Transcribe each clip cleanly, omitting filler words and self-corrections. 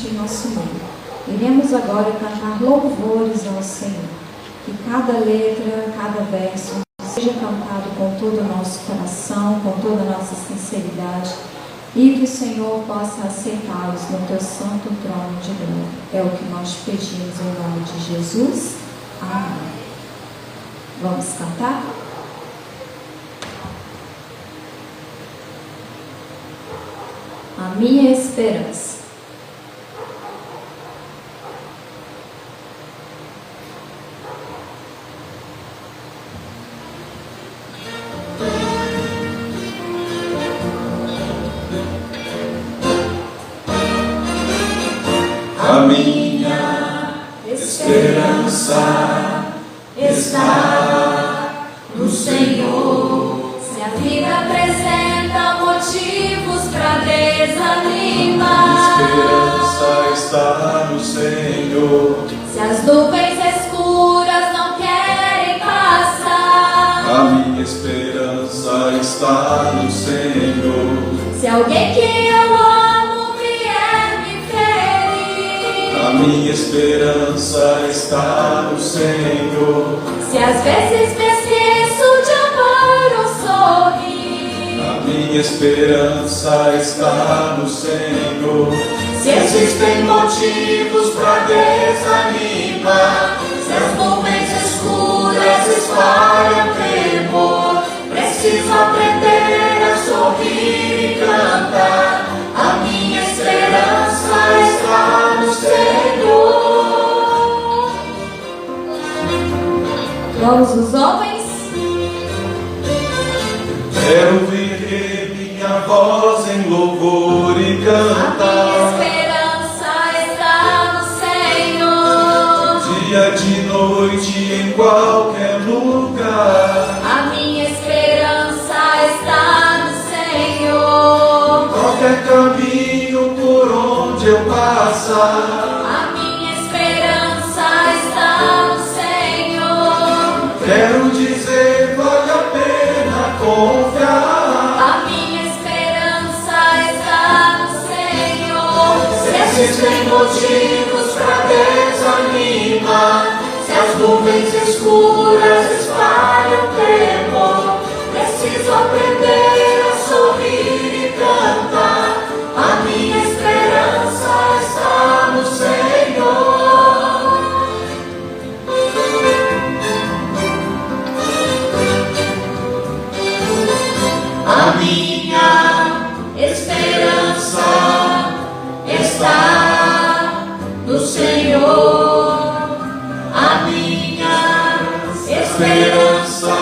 em nosso meio. Iremos agora cantar louvores ao Senhor. Que cada letra, cada verso seja cantado com todo o nosso coração, com toda a nossa sinceridade, e que o Senhor possa aceitá-los no teu santo trono de glória. É o que nós pedimos em nome de Jesus. Amém. Vamos cantar? A minha esperança. A minha esperança está no Senhor. Se a vida apresenta motivos para desanimar, A esperança está no Senhor. se as nuvens escuras não querem passar, A minha esperança está no Senhor. se alguém que eu amo vier me ferir, A minha esperança está no Senhor. se às vezes me esqueço de amar ou sorrir, A minha esperança está no Senhor. se existem motivos para desanimar, se as nuvens escuras espalham temor, preciso aprender a sorrir e cantar. A minha esperança está no Senhor. Todos os homens, Quero ouvir minha voz em louvor e a minha cantar. esperança está no Senhor. Dia de noite em qualquer lugar. A minha esperança está no Senhor. Qualquer caminho por onde eu passar. A minha esperança está no Senhor. Quero dizer, vale a pena confiar. A minha esperança está no Senhor. Se existem motivos para desanimar, se as nuvens escuras espalham temor, preciso aprender a sorrir e cantar. A minha esperança está no Senhor. A minha esperança está no Senhor. A minha esperança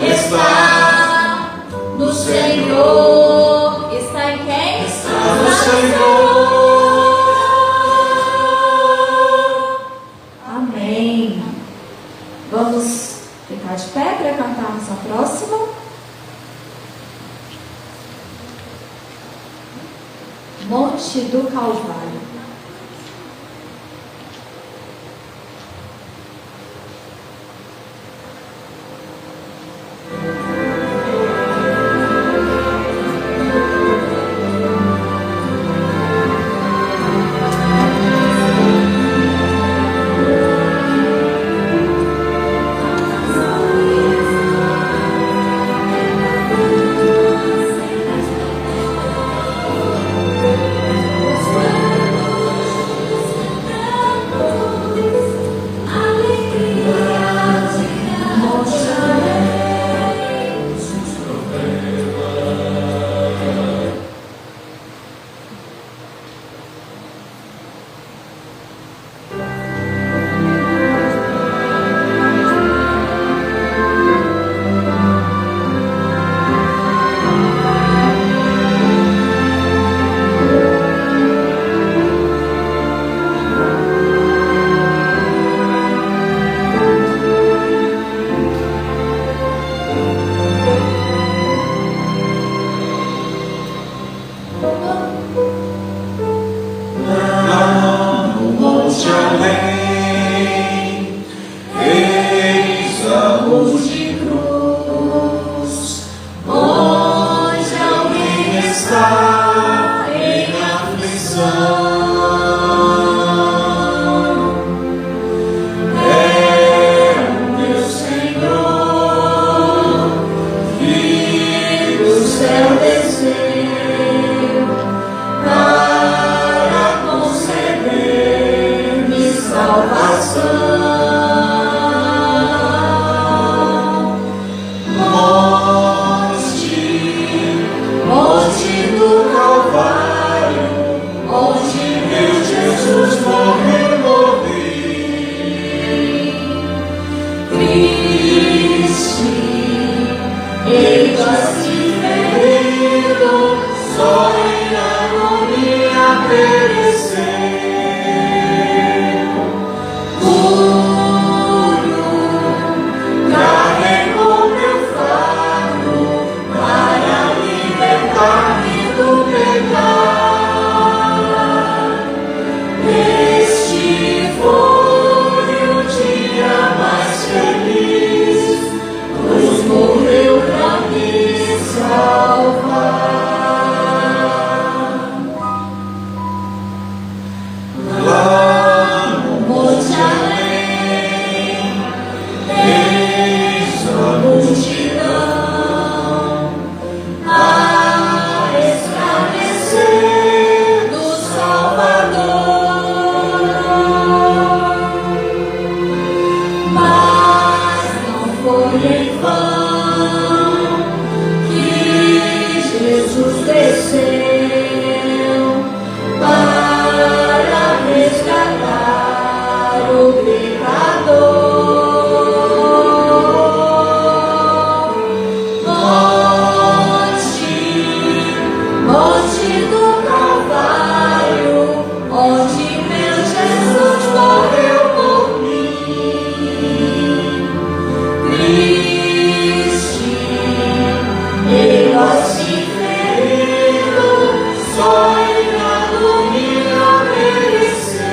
está no Senhor. Está em quem? Está no Senhor. Amém. Vamos ficar de pé para cantarmos a próxima. Monte do Calvário. foi em vão que Jesus desceu para resgatar o pecador. Morte do Calvário, onde meu Jesus morreu por mim. Triste, em noite ferido, só em agonia obedecer.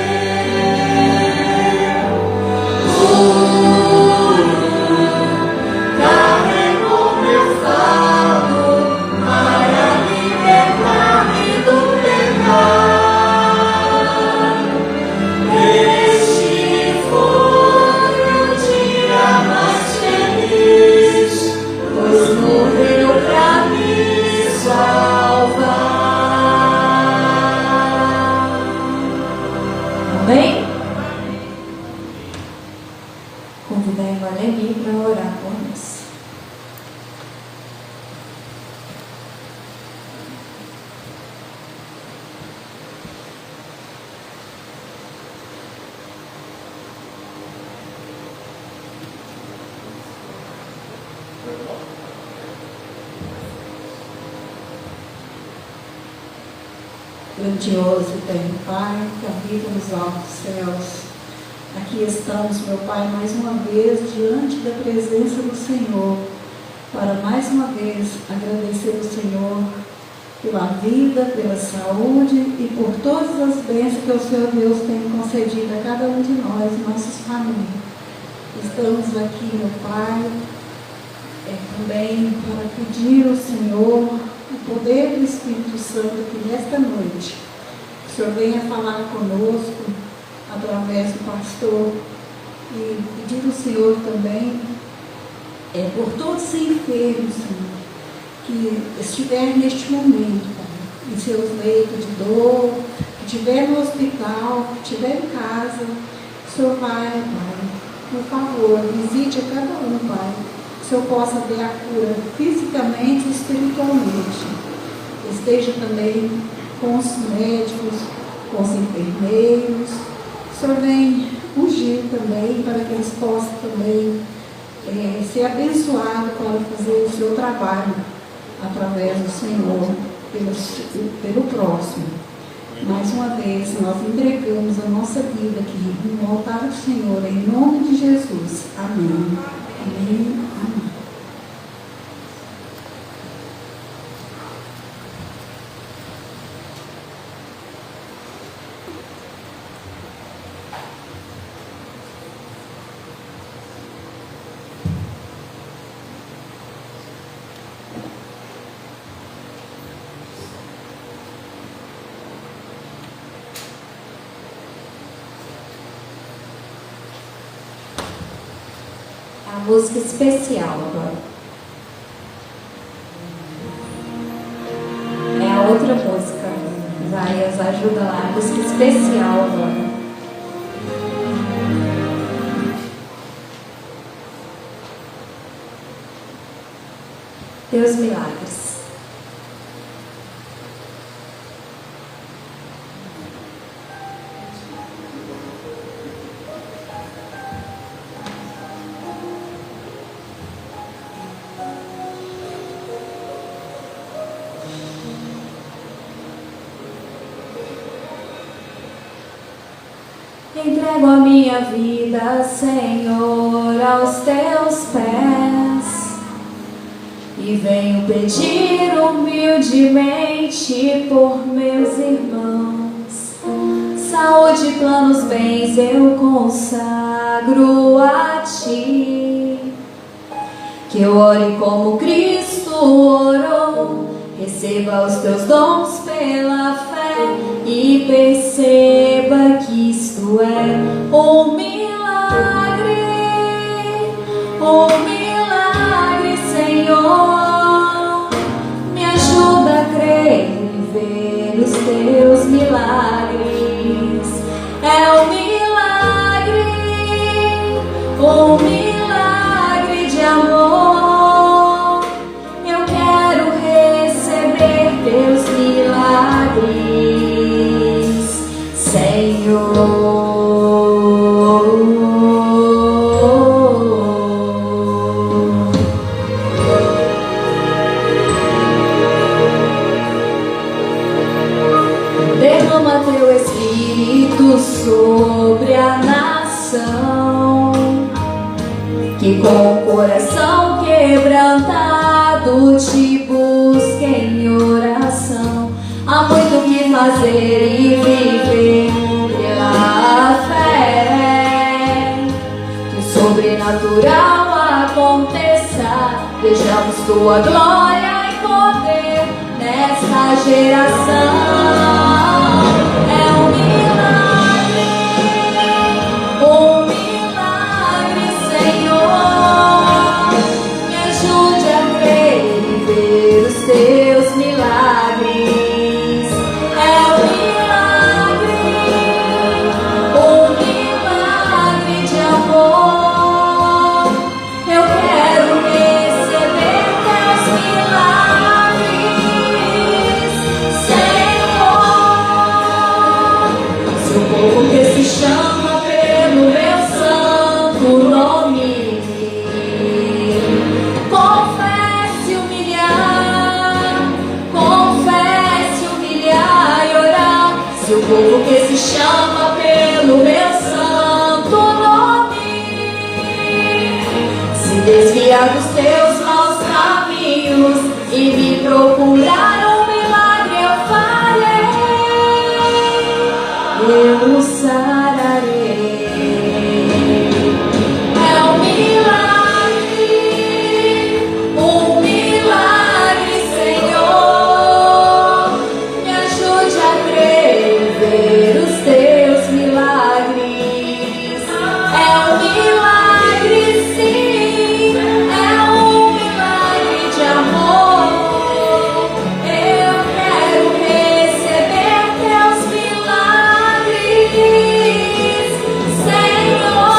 Carregou meu fardo para libertar-me do pecado. Este foi o dia mais feliz, pois morreu pra me salvar. Amém? Convidei a Leni para orar por nós. Grandioso e eterno Pai, que habita nos altos céus. Aqui estamos, meu Pai, mais uma vez diante da presença do Senhor, para mais uma vez agradecer ao Senhor pela vida, pela saúde e por todas as bênçãos que o Senhor Deus tem concedido a cada um de nós e nossas famílias. Estamos aqui, meu Pai, também para pedir ao Senhor o poder do Espírito Santo que nesta noite o Senhor venha falar conosco através do pastor e pedir ao Senhor também por todos os enfermos, Senhor, que estiver neste momento, Pai, em seus leitos de dor, que estiver no hospital, que estiver em casa, o Senhor vai, Pai, por favor, visite a cada um, Pai, que o Senhor possa ver a cura fisicamente e espiritualmente. Esteja também com os médicos, com os enfermeiros. O Senhor vem ungir também para que eles possam também ser abençoados para fazer o seu trabalho através do Senhor, pelo próximo. Mais uma vez, nós entregamos a nossa vida aqui no altar do Senhor, em nome de Jesus. Amém. Amém. Amém. A música especial agora. É a outra música. Zayas, ajuda lá. A música especial agora. Teus milagres. Entrego a minha vida, Senhor, aos teus pés e venho pedir humildemente por meus irmãos. Saúde, planos, bens eu consagro a ti. Que eu ore como Cristo orou, receba os teus dons pela fé e perceba que isto é um milagre, Senhor. Me ajuda a crer e ver os teus milagres. É um milagre de amor. com o coração quebrantado te busque em oração. Há muito o que fazer e viver pela fé. Que o sobrenatural aconteça, vejamos tua glória e poder nessa geração. É um milagre, Senhor. Me ajude a crer e ver os teus milagres. É um milagre de amor. Eu quero receber teus milagres, Senhor. Se o povo que se chama pelo meu santo nome confesse, humilhar e orar. Se o povo que se chama pelo meu santo nome se desviar dos teus maus caminhos e me procurar um milagre, eu o sararei. É um milagre, Senhor. Me ajude a crer e ver os teus milagres. É um milagre, sim, é um milagre de amor. Eu quero receber teus milagres, Senhor.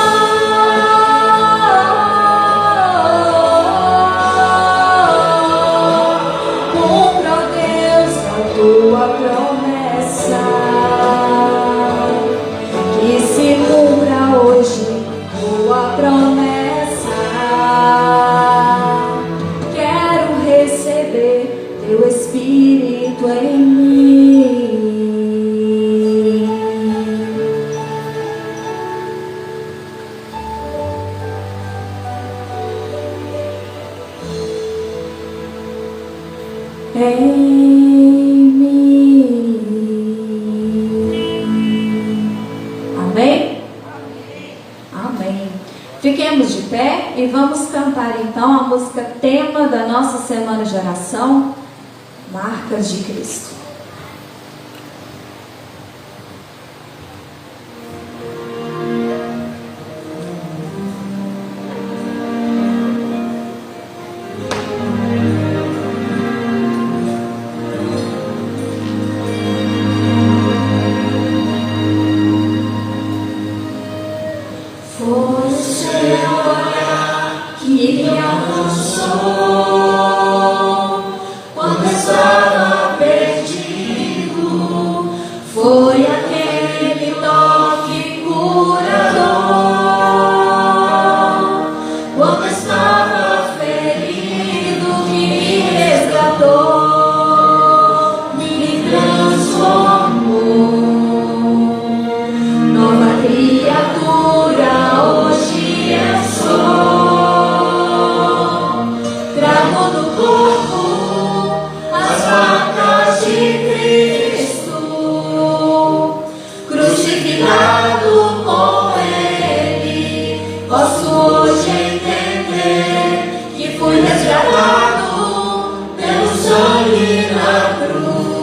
Cumpra, ó Deus, a tua promessa, que se cumpra hoje tua promessa. Quero receber teu Espírito em mim. Em mim. Amém? Amém. Fiquemos de pé e vamos cantar então a música tema da nossa semana de oração, Marcas de Cristo. Foi o seu olhar que me alcançou quando estava perdido. Foi aquele toque curador quando estava ferido que me resgatou, me transformou. Nova criatura hoje eu sou. Trago no corpo as marcas de Cristo, crucificado com Ele. Posso hoje entender que fui resgatado pelo sangue na cruz.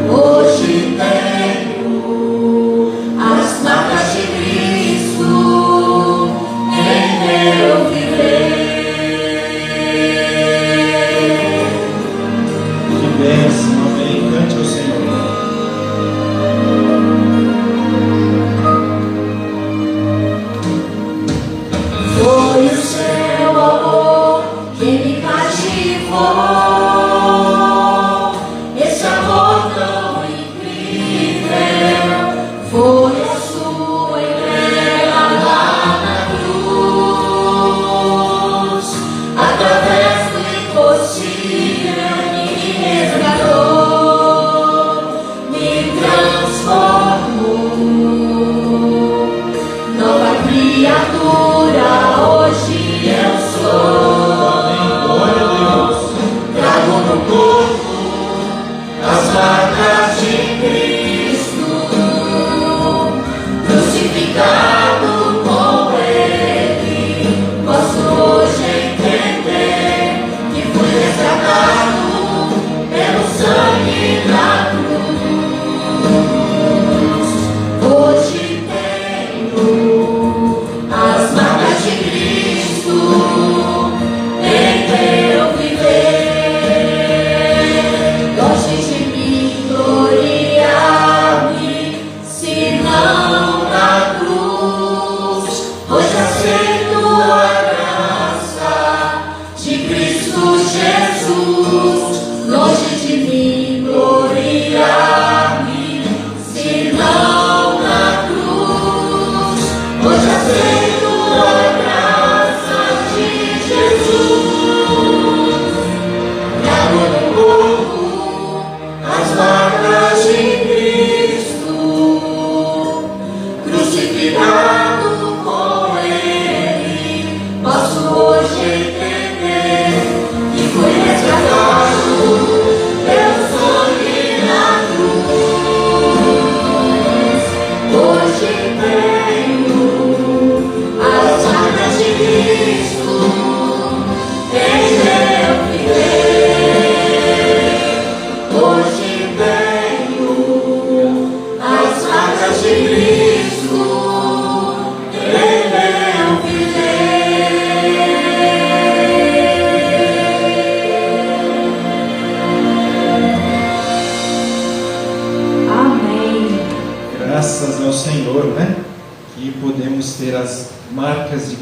Hoje tenho as marcas de Cristo em meu viver.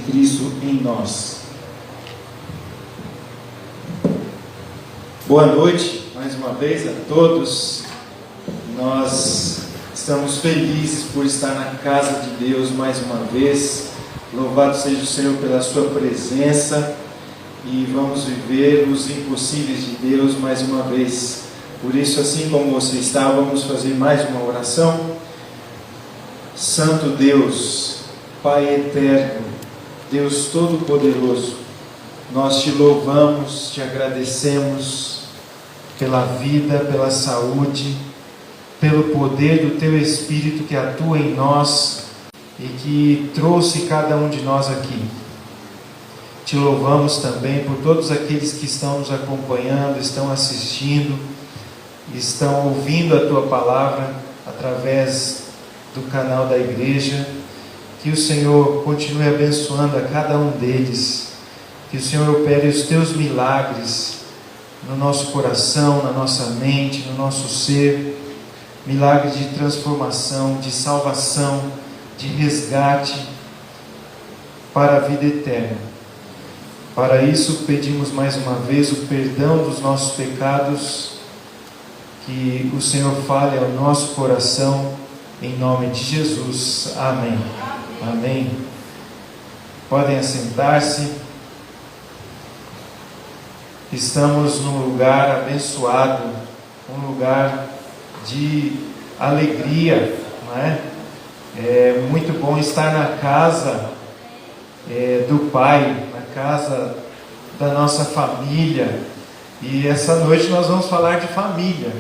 Cristo em nós. Boa noite, mais uma vez a todos. Nós estamos felizes por estar na casa de Deus mais uma vez. Louvado seja o Senhor pela sua presença, e vamos viver os impossíveis de Deus mais uma vez. Por isso, assim como você está, vamos fazer mais uma oração. Santo Deus, Pai eterno, Deus Todo-Poderoso, nós te louvamos, te agradecemos pela vida, pela saúde, pelo poder do Teu Espírito que atua em nós e que trouxe cada um de nós aqui. Te louvamos também por todos aqueles que estão nos acompanhando, estão assistindo, estão ouvindo a Tua Palavra através do canal da igreja. Que o Senhor continue abençoando a cada um deles, que o Senhor opere os Teus milagres no nosso coração, na nossa mente, no nosso ser, milagres de transformação, de salvação, de resgate para a vida eterna. Para isso pedimos mais uma vez o perdão dos nossos pecados, que o Senhor fale ao nosso coração, em nome de Jesus. Amém. Amém. Podem assentar-se. Estamos num lugar abençoado, um lugar de alegria, não é? É muito bom estar na casa do Pai, na casa da nossa família. E essa noite nós vamos falar de família.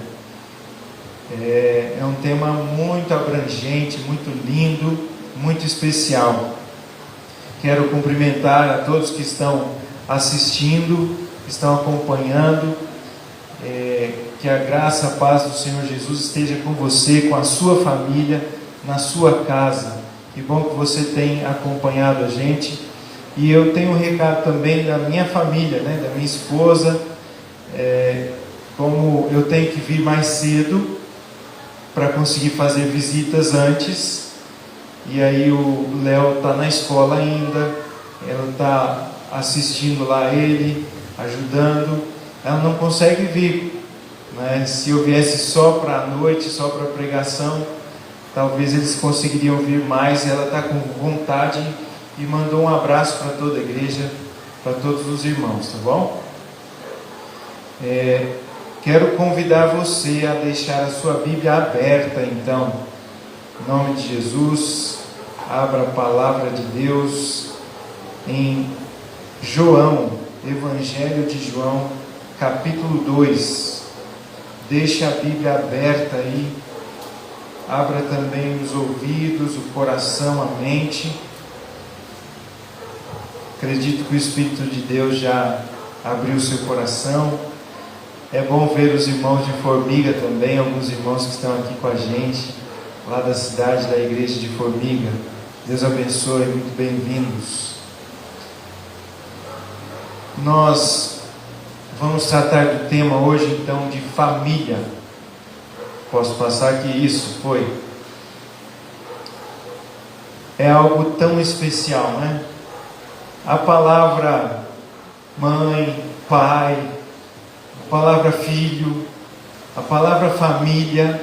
É um tema muito abrangente, muito lindo, muito especial. Quero cumprimentar a todos que estão assistindo, que estão acompanhando. Que a graça, a paz do Senhor Jesus esteja com você, com a sua família, na sua casa. Que bom que você tem acompanhado a gente. E eu tenho um recado também da minha família, da minha esposa. Como eu tenho que vir mais cedo para conseguir fazer visitas antes, e aí o Léo está na escola ainda, ela está assistindo lá ele, ajudando, ela não consegue vir, Se eu viesse só para a noite, só para a pregação, talvez eles conseguiriam vir mais. Ela está com vontade e mandou um abraço para toda a igreja, para todos os irmãos, tá bom? Quero convidar você a deixar a sua Bíblia aberta, então, em nome de Jesus. Abra a palavra de Deus em João, Evangelho de João, capítulo 2. Deixe a Bíblia aberta aí. Abra também os ouvidos, o coração, a mente. Acredito que o Espírito de Deus já abriu o seu coração. É bom ver os irmãos de Formiga também, alguns irmãos que estão aqui com a gente, lá da cidade, da igreja de Formiga. Deus abençoe, muito bem-vindos. Nós vamos tratar do tema hoje, então, de família. Posso passar aqui? Isso, foi. É algo tão especial, A palavra mãe, pai, a palavra filho, a palavra família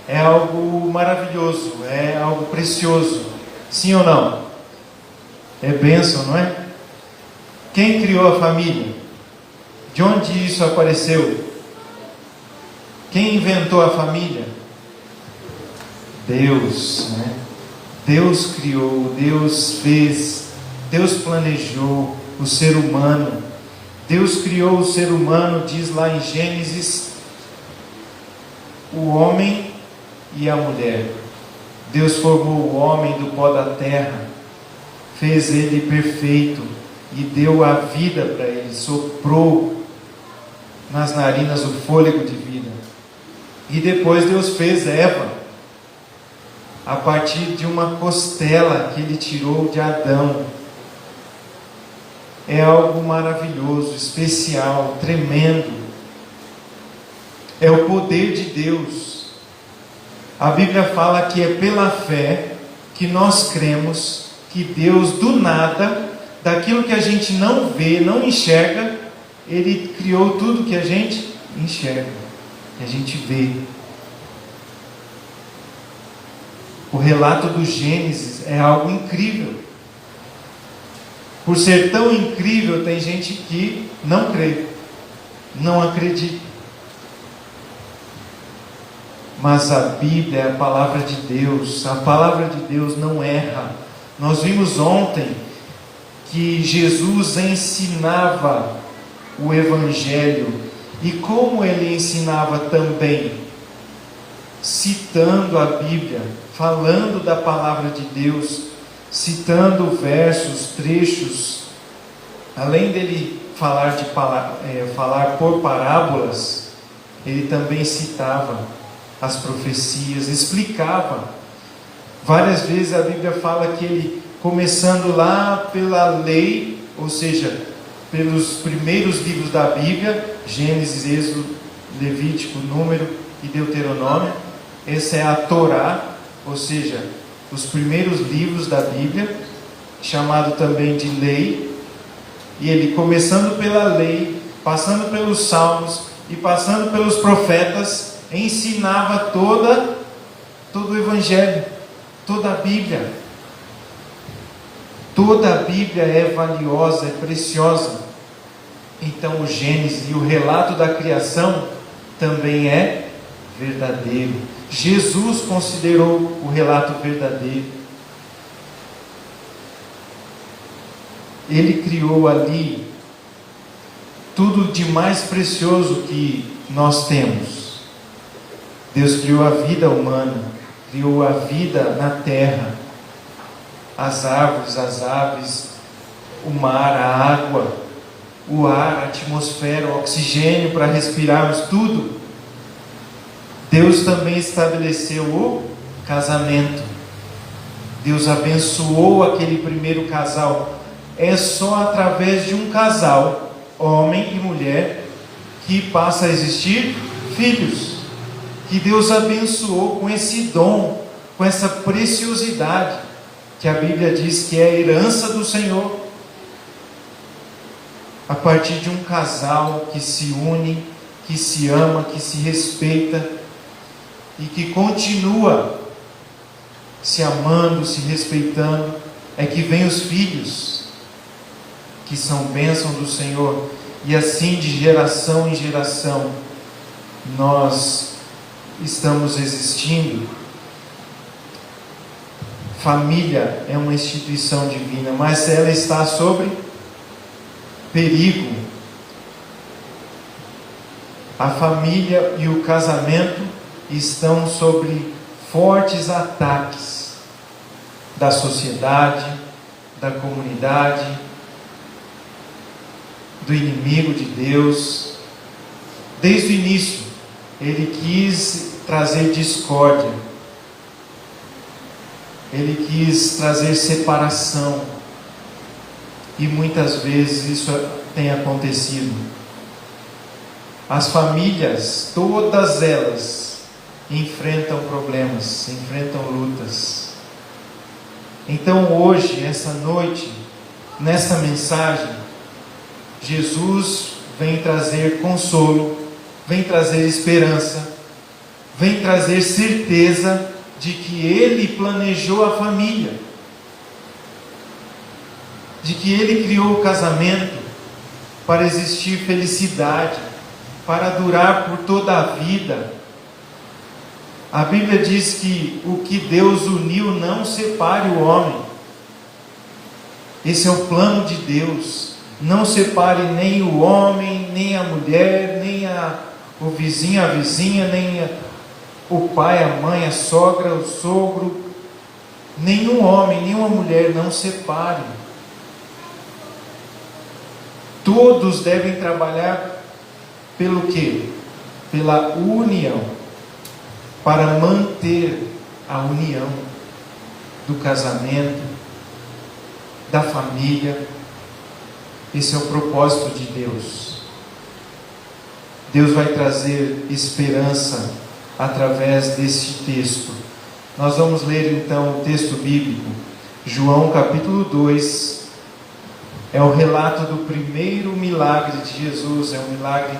é algo maravilhoso, é algo precioso. Sim ou não? É bênção, não é? Quem criou a família? De onde isso apareceu? Quem inventou a família? Deus, Deus criou, Deus fez, Deus planejou o ser humano. Deus criou o ser humano, diz lá em Gênesis, o homem e a mulher. Deus formou o homem do pó da terra, fez ele perfeito e deu a vida para ele, soprou nas narinas o fôlego de vida. E depois Deus fez Eva, a partir de uma costela que ele tirou de Adão. É algo maravilhoso, especial, tremendo. É o poder de Deus. A Bíblia fala que é pela fé que nós cremos que Deus, do nada, daquilo que a gente não vê, não enxerga, Ele criou tudo que a gente enxerga, que a gente vê. O relato do Gênesis é algo incrível. Por ser tão incrível, tem gente que não crê, não acredita. Mas a Bíblia é a palavra de Deus. A palavra de Deus não erra. Nós vimos ontem que Jesus ensinava o Evangelho. E como ele ensinava também? Citando a Bíblia, falando da palavra de Deus, citando versos, trechos. Além dele falar por parábolas, ele também citava as profecias, explicava. Várias vezes a Bíblia fala que ele, começando lá pela lei, ou seja, pelos primeiros livros da Bíblia, Gênesis, Êxodo, Levítico, Número e Deuteronômio, essa é a Torá, ou seja, os primeiros livros da Bíblia, chamado também de lei. E ele, começando pela lei, passando pelos salmos e passando pelos profetas, ensinava todo o Evangelho, toda a Bíblia. Toda a Bíblia é valiosa, é preciosa. Então o Gênesis e o relato da criação também é verdadeiro. Jesus considerou o relato verdadeiro. Ele criou ali tudo de mais precioso que nós temos. Deus criou a vida humana, criou a vida na terra, as árvores, as aves, o mar, a água, o ar, a atmosfera, o oxigênio para respirarmos, tudo. Deus também estabeleceu o casamento. Deus abençoou aquele primeiro casal. É só através de um casal, homem e mulher, que passa a existir filhos. Que Deus abençoou com esse dom, com essa preciosidade, que a Bíblia diz que é a herança do Senhor. A partir de um casal que se une, que se ama, que se respeita e que continua se amando, se respeitando, é que vem os filhos, que são bênção do Senhor. E assim, de geração em geração, nós estamos existindo. Família é uma instituição divina, mas ela está sob perigo. A família e o casamento estão sob fortes ataques da sociedade, da comunidade, do inimigo de Deus. Desde o início, ele quis trazer discórdia, ele quis trazer separação, e muitas vezes isso tem acontecido. As famílias, todas elas, enfrentam problemas, enfrentam lutas. Então hoje, essa noite, nessa mensagem, Jesus vem trazer consolo, vem trazer esperança, vem trazer certeza de que Ele planejou a família, de que Ele criou o casamento para existir felicidade, para durar por toda a vida. A Bíblia diz que o que Deus uniu não separe o homem. Esse é o plano de Deus. Não separe nem o homem, nem a mulher, nem o vizinho, a vizinha, nem o pai, a mãe, a sogra, o sogro. Nenhum homem, nenhuma mulher, não separe. Todos devem trabalhar pelo quê? Pela união, para manter a união do casamento, da família. Esse é o propósito de Deus. Deus vai trazer esperança através deste texto. Nós vamos ler então o texto bíblico. João capítulo 2 é o relato do primeiro milagre de Jesus, é um milagre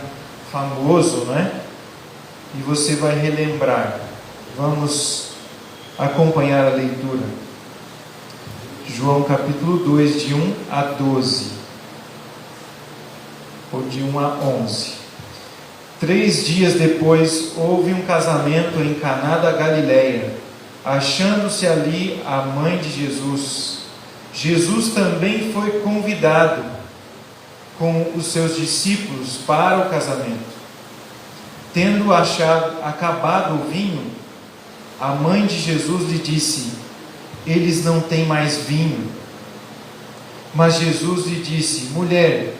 famoso, não é? E você vai relembrar. Vamos acompanhar a leitura. João capítulo 2, de 1 a 12, ou de 1 a 11. 3 dias depois houve um casamento em Caná da Galileia, achando-se ali a mãe de Jesus. Jesus também foi convidado com os seus discípulos para o casamento. Tendo acabado o vinho, a mãe de Jesus lhe disse: eles não têm mais vinho. Mas Jesus lhe disse: mulher,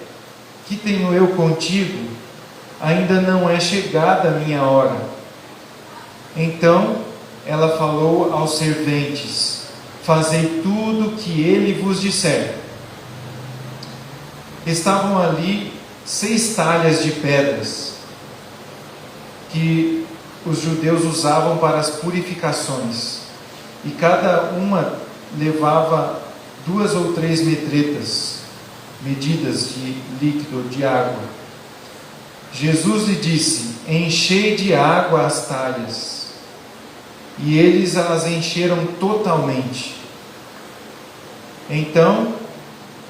que tenho eu contigo? Ainda não é chegada a minha hora. Então ela falou aos serventes: fazei tudo o que ele vos disser. Estavam ali 6 talhas de pedras que os judeus usavam para as purificações, e cada uma levava 2 ou 3 metretas, medidas de líquido, de água. Jesus lhe disse: enchei de água as talhas. E eles as encheram totalmente. Então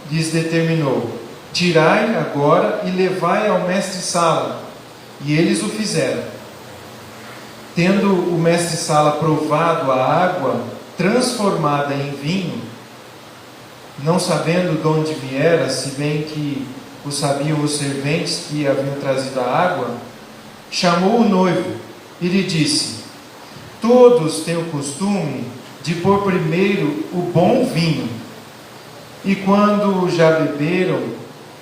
lhes determinou: tirai agora e levai ao mestre-sala. E eles o fizeram. Tendo o mestre-sala provado a água transformada em vinho, não sabendo de onde viera, se bem que o sabiam os serventes que haviam trazido a água, chamou o noivo e lhe disse: todos têm o costume de pôr primeiro o bom vinho, e quando já beberam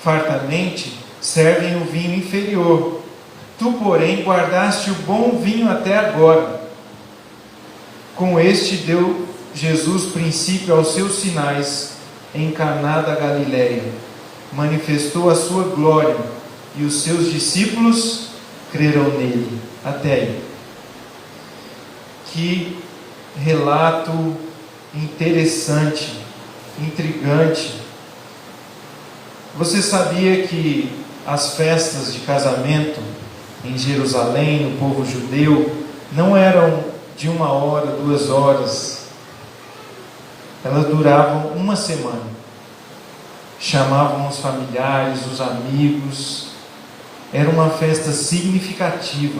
fartamente, servem o vinho inferior. Tu, porém, guardaste o bom vinho até agora. Com este deu Jesus princípio aos seus sinais em Caná da Galileia. Manifestou a sua glória, e os seus discípulos creram nele. Até aí. Que relato interessante, intrigante. Você sabia que as festas de casamento em Jerusalém, no povo judeu, não eram de 1 hora, 2 horas. Elas duravam 1 semana. Chamavam os familiares, os amigos. Era uma festa significativa.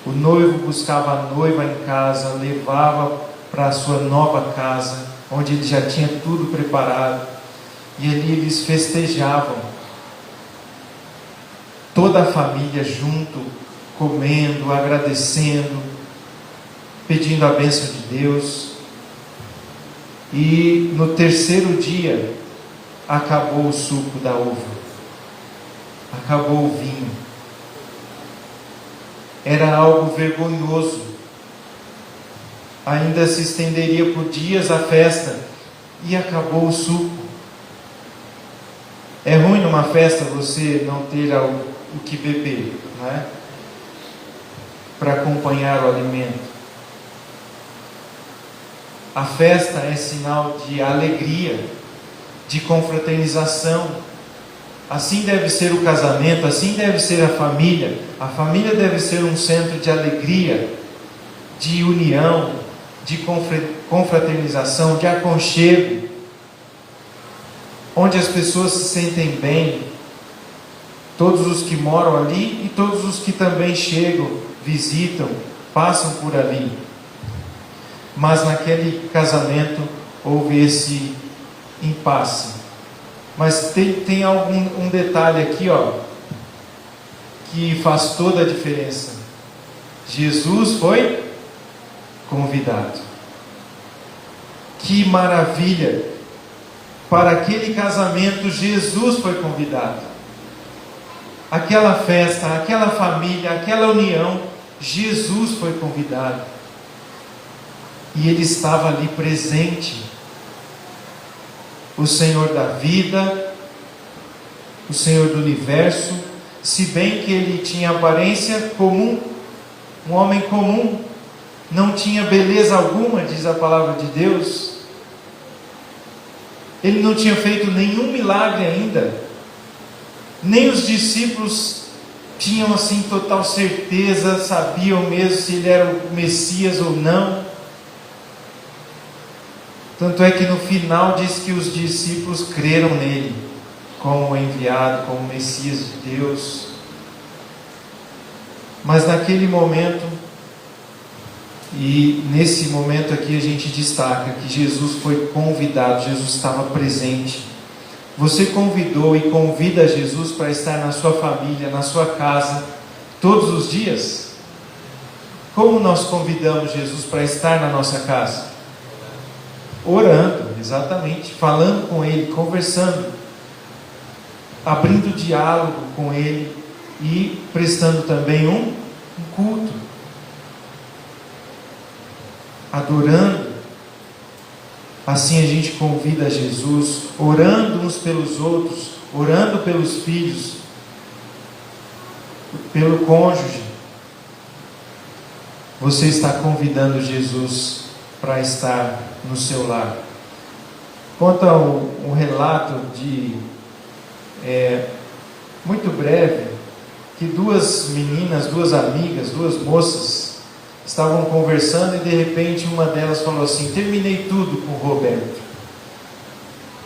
O noivo buscava a noiva em casa, levava para a sua nova casa, onde ele já tinha tudo preparado. E ali eles festejavam. Toda a família junto, comendo, agradecendo, pedindo a bênção de Deus. E no 3º dia, acabou o suco da uva, acabou o vinho. Era algo vergonhoso. Ainda se estenderia por dias a festa, e acabou o suco. É ruim numa festa você não ter o que beber, não é? Para acompanhar o alimento. A festa é sinal de alegria, de confraternização. Assim deve ser o casamento, assim deve ser a família. A família deve ser um centro de alegria, de união, de confraternização, de aconchego, onde as pessoas se sentem bem, todos os que moram ali e todos os que também chegam, visitam, passam por ali. Mas naquele casamento houve esse impasse. Mas tem um detalhe aqui, que faz toda a diferença. Jesus foi convidado. Que maravilha! Para aquele casamento, Jesus foi convidado. Aquela festa, aquela família, aquela união, Jesus foi convidado. E Ele estava ali presente. O Senhor da vida, o Senhor do universo, se bem que Ele tinha aparência comum, um homem comum, não tinha beleza alguma, diz a palavra de Deus, Ele não tinha feito nenhum milagre ainda. Nem os discípulos tinham assim total certeza, sabiam mesmo se ele era o Messias ou não. Tanto é que no final diz que os discípulos creram nele como enviado, como Messias de Deus. Mas naquele momento, e nesse momento aqui a gente destaca que Jesus foi convidado, Jesus estava presente. Você convidou e convida Jesus para estar na sua família, na sua casa, todos os dias? Como nós convidamos Jesus para estar na nossa casa? Orando, exatamente, falando com Ele, conversando, abrindo diálogo com Ele e prestando também um culto, adorando. Assim a gente convida Jesus, orando uns pelos outros, orando pelos filhos, pelo cônjuge. Você está convidando Jesus para estar no seu lar. Conta um relato muito breve, que duas meninas, duas amigas, duas moças estavam conversando e de repente uma delas falou assim: terminei tudo com o Roberto.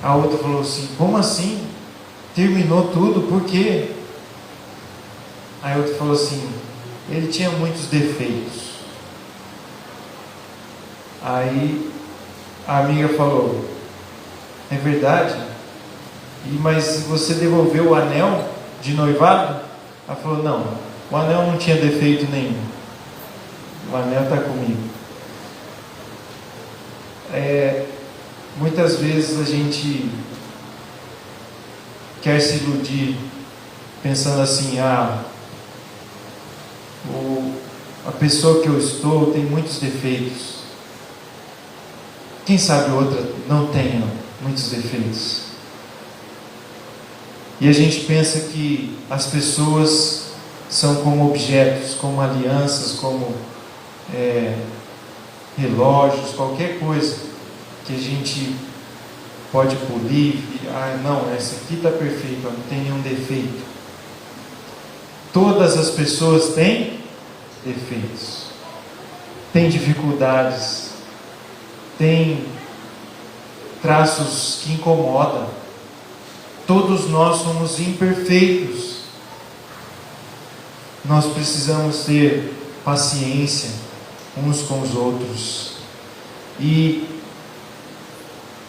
A outra falou assim: como assim? Terminou tudo? Por quê? Aí a outra falou assim: ele tinha muitos defeitos. Aí a amiga falou: é verdade? Mas você devolveu o anel de noivado? Ela falou: não, o anel não tinha defeito nenhum. O anel está comigo. Muitas vezes a gente quer se iludir pensando assim: a pessoa que eu estou tem muitos defeitos. Quem sabe outra não tenha muitos defeitos. E a gente pensa que as pessoas são como objetos, como alianças, como relógios, qualquer coisa que a gente pode polir. Não, essa aqui está perfeita, não tem nenhum defeito. Todas as pessoas têm defeitos, têm dificuldades, têm traços que incomodam. Todos nós somos imperfeitos. Nós precisamos ter paciência uns com os outros. E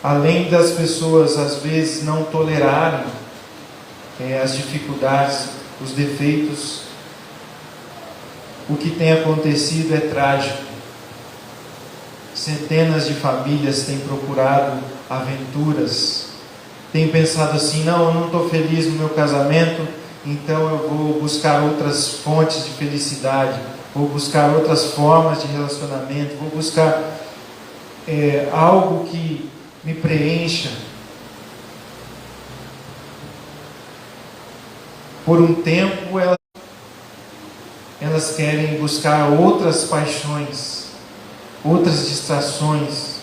além das pessoas às vezes não tolerarem as dificuldades, os defeitos, o que tem acontecido é trágico. Centenas de famílias têm procurado aventuras, têm pensado assim: não, eu não estou feliz no meu casamento, então eu vou buscar outras fontes de felicidade, vou buscar outras formas de relacionamento, vou buscar algo que me preencha. Por um tempo elas querem buscar outras paixões, outras distrações,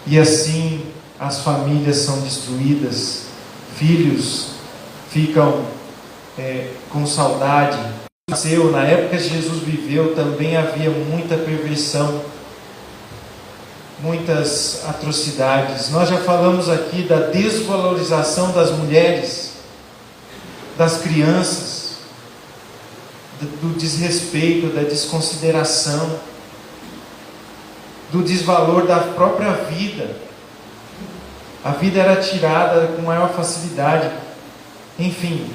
e assim as famílias são destruídas, filhos ficam com saudade. Na época que Jesus viveu também havia muita perversão, muitas atrocidades. Nós já falamos aqui da desvalorização das mulheres, das crianças, do desrespeito, da desconsideração, do desvalor da própria vida. A vida era tirada com maior facilidade. Enfim,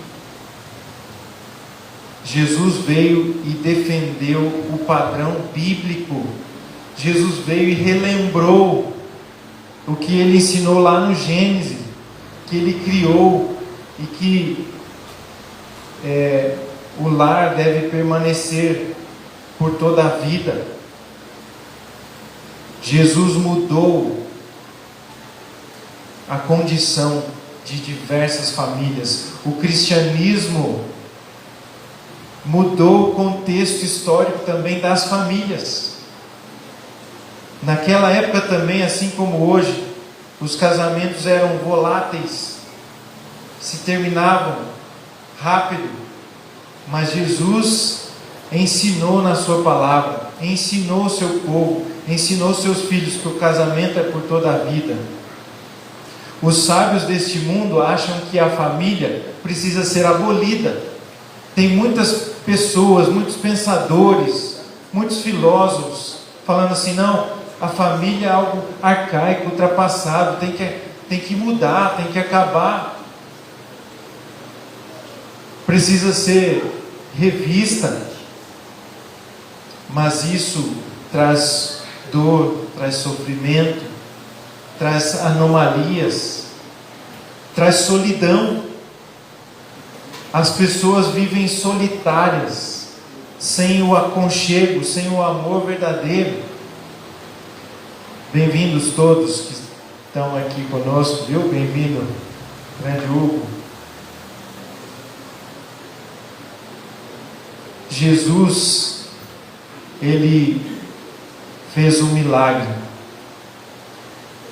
Jesus veio e defendeu o padrão bíblico. Jesus veio e relembrou o que ele ensinou lá no Gênesis, que ele criou, e que o lar deve permanecer por toda a vida. Jesus mudou a condição de diversas famílias. O cristianismo mudou o contexto histórico também das famílias. Naquela época também, assim como hoje, Os casamentos eram voláteis, se terminavam rápido, mas Jesus ensinou na sua palavra, ensinou o seu povo, ensinou seus filhos que o casamento é por toda a vida. Os sábios deste mundo acham que a família precisa ser abolida. Tem muitas pessoas, muitos pensadores, muitos filósofos falando assim: não, a família é algo arcaico, ultrapassado, tem que mudar, tem que acabar, precisa ser revista. Mas isso traz dor, traz sofrimento, traz anomalias, traz solidão. As pessoas vivem solitárias, sem o aconchego, sem o amor verdadeiro. Bem-vindos todos que estão aqui conosco, viu? Bem-vindo, grande Hugo. Jesus, Ele fez um milagre.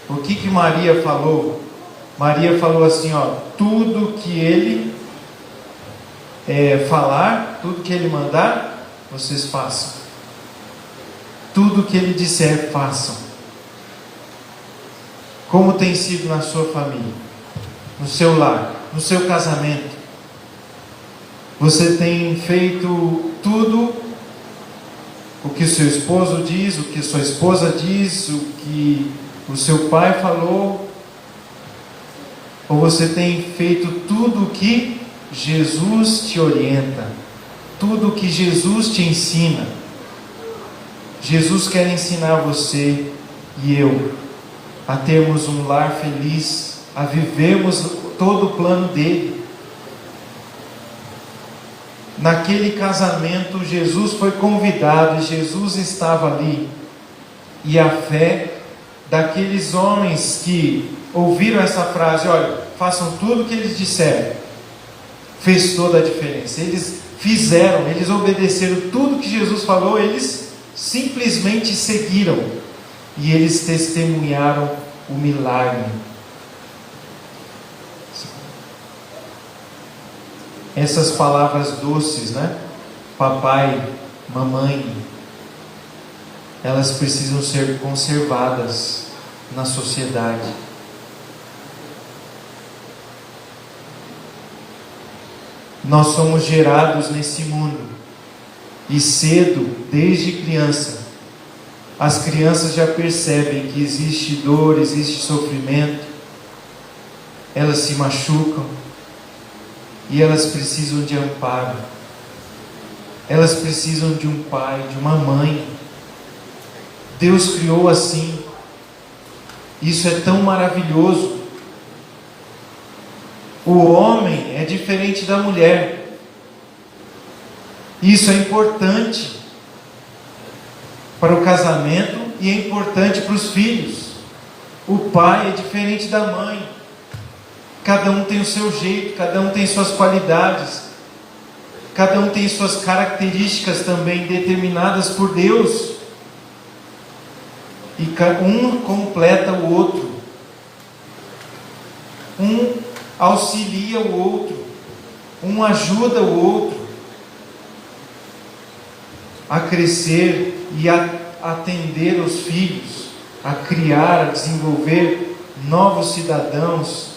O que Maria falou? Maria falou assim, tudo que Ele falar, tudo que Ele mandar, vocês façam. Tudo que Ele disser, façam. Como tem sido na sua família, no seu lar, no seu casamento? Você tem feito tudo o que o seu esposo diz, o que sua esposa diz, o que o seu pai falou? Ou você tem feito tudo o que Jesus te orienta, tudo o que Jesus te ensina? Jesus quer ensinar você e eu a termos um lar feliz, a vivermos todo o plano dele. Naquele casamento, Jesus foi convidado e Jesus estava ali. E a fé daqueles homens que ouviram essa frase, olha, façam tudo o que eles disseram, fez toda a diferença. Eles fizeram, eles obedeceram tudo que Jesus falou, eles simplesmente seguiram. E eles testemunharam o milagre. Essas palavras doces, né? Papai, mamãe, elas precisam ser conservadas na sociedade. Nós somos gerados nesse mundo e cedo, desde criança, as crianças já percebem que existe dor, existe sofrimento, elas se machucam e elas precisam de amparo, elas precisam de um pai, de uma mãe. Deus criou assim, isso é tão maravilhoso. O homem é diferente da mulher, isso é importante para o casamento e é importante para os filhos. O pai é diferente da mãe, cada um tem o seu jeito, cada um tem suas qualidades, cada um tem suas características também determinadas por Deus, e um completa o outro, um auxilia o outro, um ajuda o outro a crescer e a atender os filhos, a criar, a desenvolver novos cidadãos,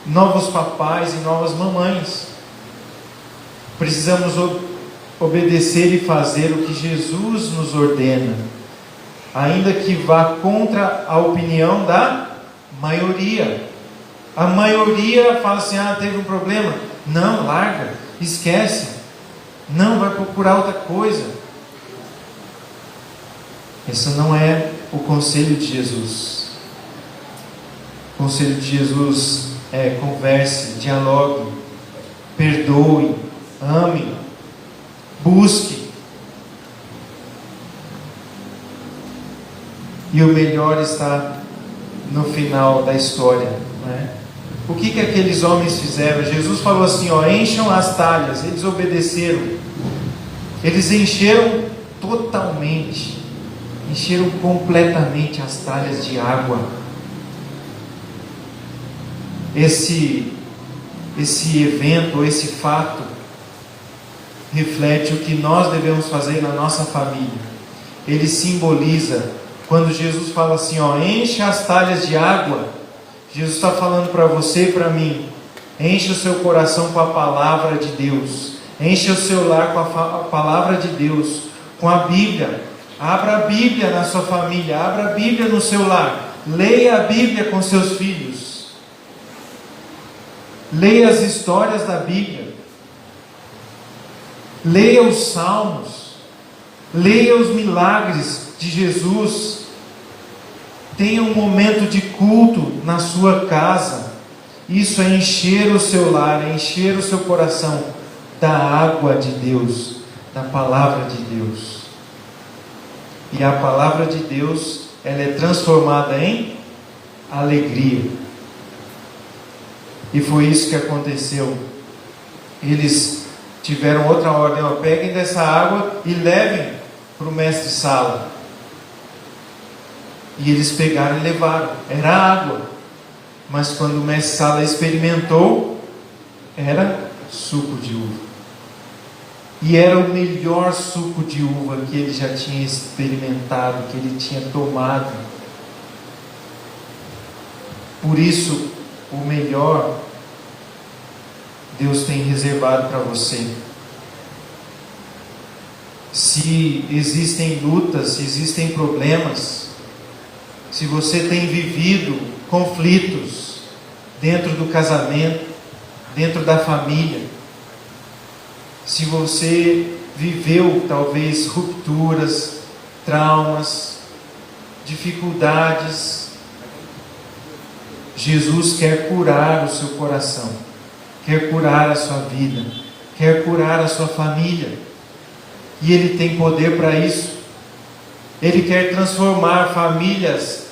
novos papais e novas mamães. Precisamos obedecer e fazer o que Jesus nos ordena, ainda que vá contra a opinião da maioria. A maioria fala assim, teve um problema, não, larga, esquece, não, vai procurar outra coisa. Esse não é o conselho de Jesus. O conselho de Jesus é: converse, dialogue, perdoe, ame, busque. E o melhor está no final da história, né? O que aqueles homens fizeram? Jesus falou assim, encham as talhas. Eles obedeceram. Eles encheram totalmente. encheram completamente as talhas de água. Esse evento, esse fato, reflete o que nós devemos fazer na nossa família. Ele simboliza, quando Jesus fala assim, enche as talhas de água, Jesus está falando para você e para mim, enche o seu coração com a palavra de Deus, enche o seu lar com a palavra de Deus, com a Bíblia. Abra a Bíblia na sua família, abra a Bíblia no seu lar, leia a Bíblia com seus filhos, leia as histórias da Bíblia, leia os salmos, leia os milagres de Jesus. Tenha um momento de culto na sua casa. Isso é encher o seu lar, é encher o seu coração da água de Deus, da palavra de Deus. E a palavra de Deus, ela é transformada em alegria. E foi isso que aconteceu. Eles tiveram outra ordem: peguem dessa água e levem para o mestre-sala. E eles pegaram e levaram. Era água, mas quando o mestre-sala experimentou, era suco de uva. E era o melhor suco de uva que ele já tinha experimentado, que ele tinha tomado. Por isso, o melhor Deus tem reservado para você. Se existem lutas, se existem problemas, se você tem vivido conflitos dentro do casamento, dentro da família, se você viveu talvez rupturas, traumas, dificuldades, Jesus quer curar o seu coração, quer curar a sua vida, quer curar a sua família, e Ele tem poder para isso. Ele quer transformar famílias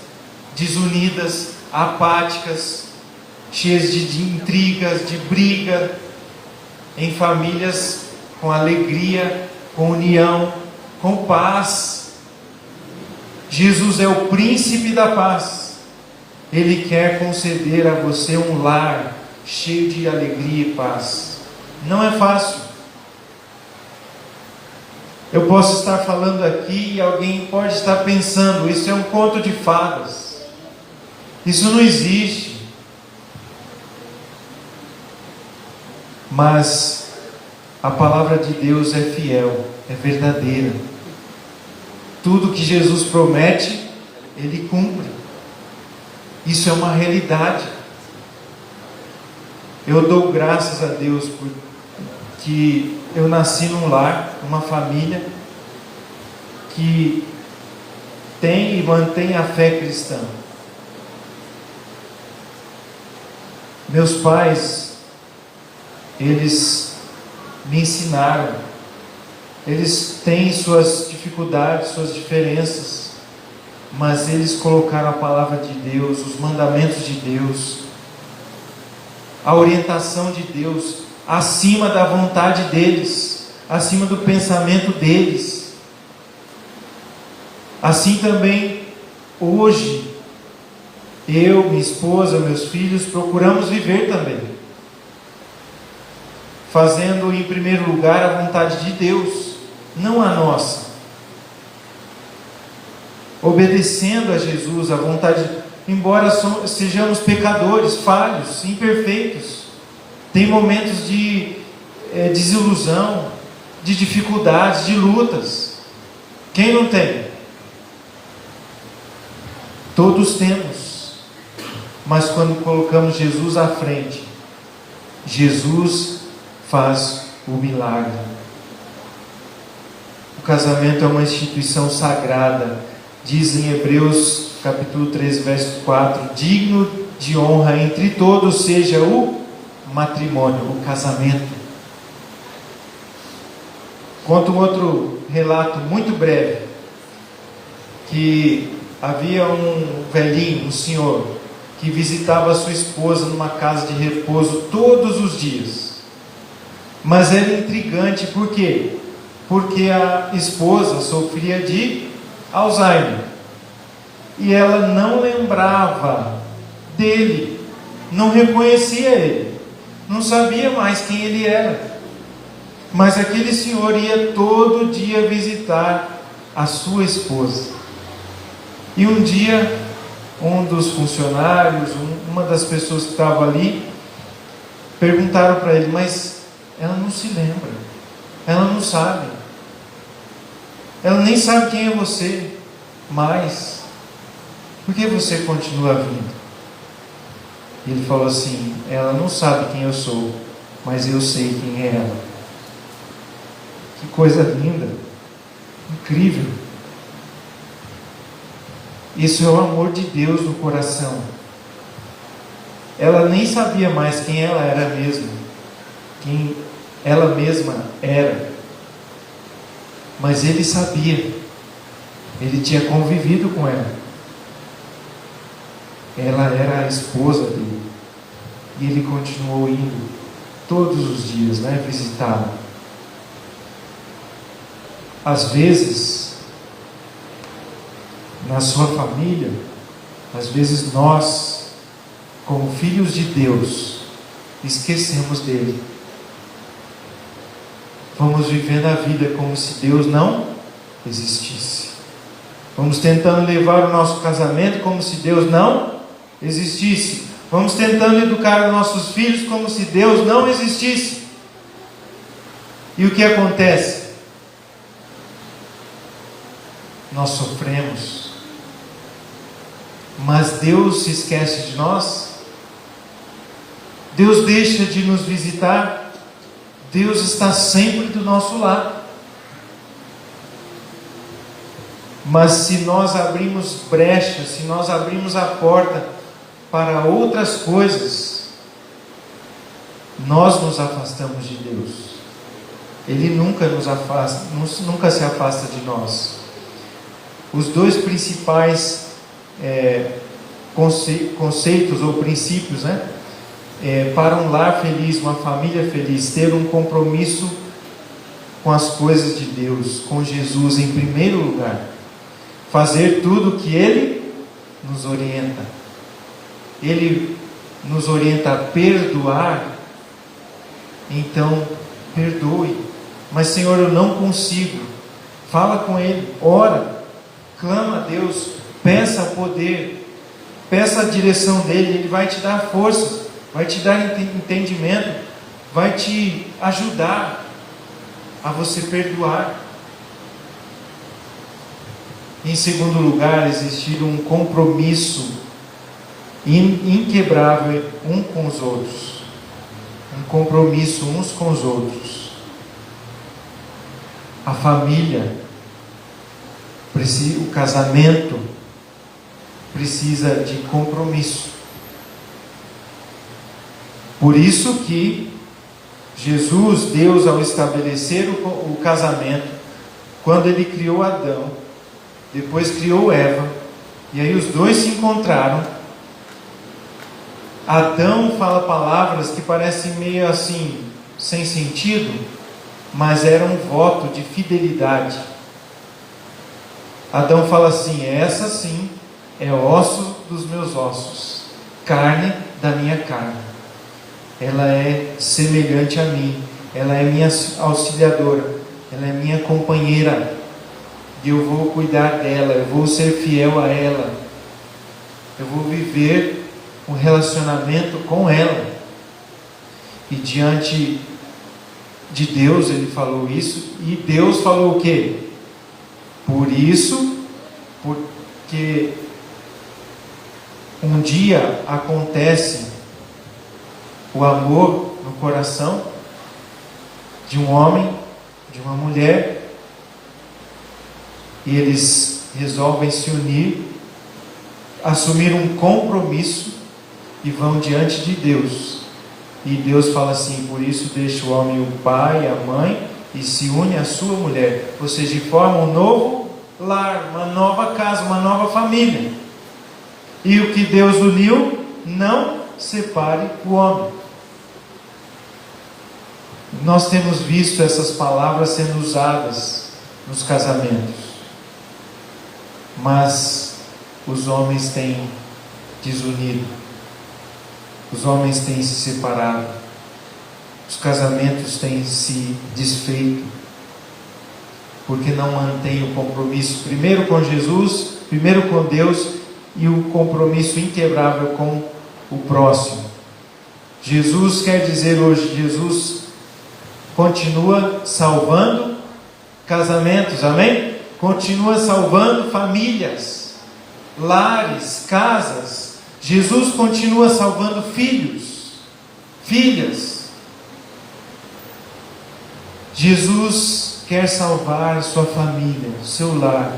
desunidas, apáticas, cheias de intrigas, de briga, em famílias com alegria, com união, com paz. Jesus é o príncipe da paz. Ele quer conceder a você um lar cheio de alegria e paz. Não é fácil. Eu posso estar falando aqui e alguém pode estar pensando, isso é um conto de fadas, isso não existe. Mas a palavra de Deus é fiel, é verdadeira. Tudo que Jesus promete, Ele cumpre. Isso é uma realidade. Eu dou graças a Deus porque eu nasci num lar, numa família que tem e mantém a fé cristã. Meus pais, eles me ensinaram. Eles têm suas dificuldades, suas diferenças, mas eles colocaram a palavra de Deus, os mandamentos de Deus, a orientação de Deus acima da vontade deles, acima do pensamento deles. Assim também hoje eu, minha esposa, meus filhos procuramos viver também, fazendo em primeiro lugar a vontade de Deus, não a nossa, obedecendo a Jesus, a vontade, embora sejamos pecadores, falhos, imperfeitos, tem momentos de desilusão, de dificuldades, de lutas. Quem não tem? Todos temos. Mas quando colocamos Jesus à frente, Jesus faz o milagre. O casamento é uma instituição sagrada. Diz em Hebreus capítulo 13, verso 4: digno de honra entre todos seja o matrimônio, o casamento. Conto um outro relato muito breve, que havia um velhinho, um senhor, que visitava a sua esposa numa casa de repouso todos os dias. Mas era intrigante, por quê? Porque a esposa sofria de Alzheimer. E ela não lembrava dele, não reconhecia ele, não sabia mais quem ele era. Mas aquele senhor ia todo dia visitar a sua esposa. E um dia, um dos funcionários, uma das pessoas que estava ali, perguntaram para ele: mas ela não se lembra, ela não sabe, ela nem sabe quem é você, mas por que você continua vindo? E ele falou assim: ela não sabe quem eu sou, mas eu sei quem é ela. Que coisa linda, incrível. Isso é o amor de Deus no coração. Ela nem sabia mais quem ela era mesmo, quem ela mesma era, mas ele sabia. Ele tinha convivido com ela. Ela era a esposa dele. E ele continuou indo todos os dias, visitá-la. Às vezes, na sua família, às vezes nós, como filhos de Deus, esquecemos dele. Vamos vivendo a vida como se Deus não existisse. Vamos tentando levar o nosso casamento como se Deus não existisse. Vamos tentando educar os nossos filhos como se Deus não existisse. E o que acontece? Nós sofremos. Mas Deus se esquece de nós? Deus deixa de nos visitar? Deus está sempre do nosso lado. Mas se nós abrimos brecha, se nós abrimos a porta para outras coisas, nós nos afastamos de Deus. Ele nunca nos afasta, nunca se afasta de nós. Os dois principais conceitos ou princípios, para um lar feliz, uma família feliz: ter um compromisso com as coisas de Deus, com Jesus em primeiro lugar, fazer tudo o que Ele nos orienta. Ele nos orienta a perdoar, então perdoe. Mas Senhor, eu não consigo. Fala com Ele, ora, clama a Deus, peça poder, peça a direção dEle. Ele vai te dar força, vai te dar entendimento, vai te ajudar a você perdoar. Em segundo lugar, existir um compromisso inquebrável um com os outros, um compromisso uns com os outros. A família, o casamento precisa de compromisso. Por isso que Jesus, Deus, ao estabelecer o casamento, quando Ele criou Adão, depois criou Eva, e aí os dois se encontraram. Adão fala palavras que parecem meio assim, sem sentido, mas era um voto de fidelidade. Adão fala assim: essa sim é osso dos meus ossos, carne da minha carne. Ela é semelhante a mim, ela é minha auxiliadora, ela é minha companheira, e eu vou cuidar dela, eu vou ser fiel a ela, eu vou viver um relacionamento com ela. E diante de Deus Ele falou isso, e Deus falou o quê? Por isso, porque um dia acontece o amor no coração de um homem, de uma mulher, e eles resolvem se unir, assumir um compromisso e vão diante de Deus. E Deus fala assim: por isso deixa o homem o pai e a mãe e se une à sua mulher. Ou seja, forma um novo lar, uma nova casa, uma nova família. E o que Deus uniu, não separe o homem. Nós temos visto essas palavras sendo usadas nos casamentos. mas os homens têm desunido, os homens têm se separado, os casamentos têm se desfeito, porque não mantêm o compromisso, primeiro com Jesus, primeiro com Deus, e o compromisso inquebrável com o próximo. Jesus quer dizer hoje, Jesus continua salvando casamentos, amém? Continua salvando famílias, lares, casas. Jesus continua salvando filhos, filhas. Jesus quer salvar sua família, seu lar.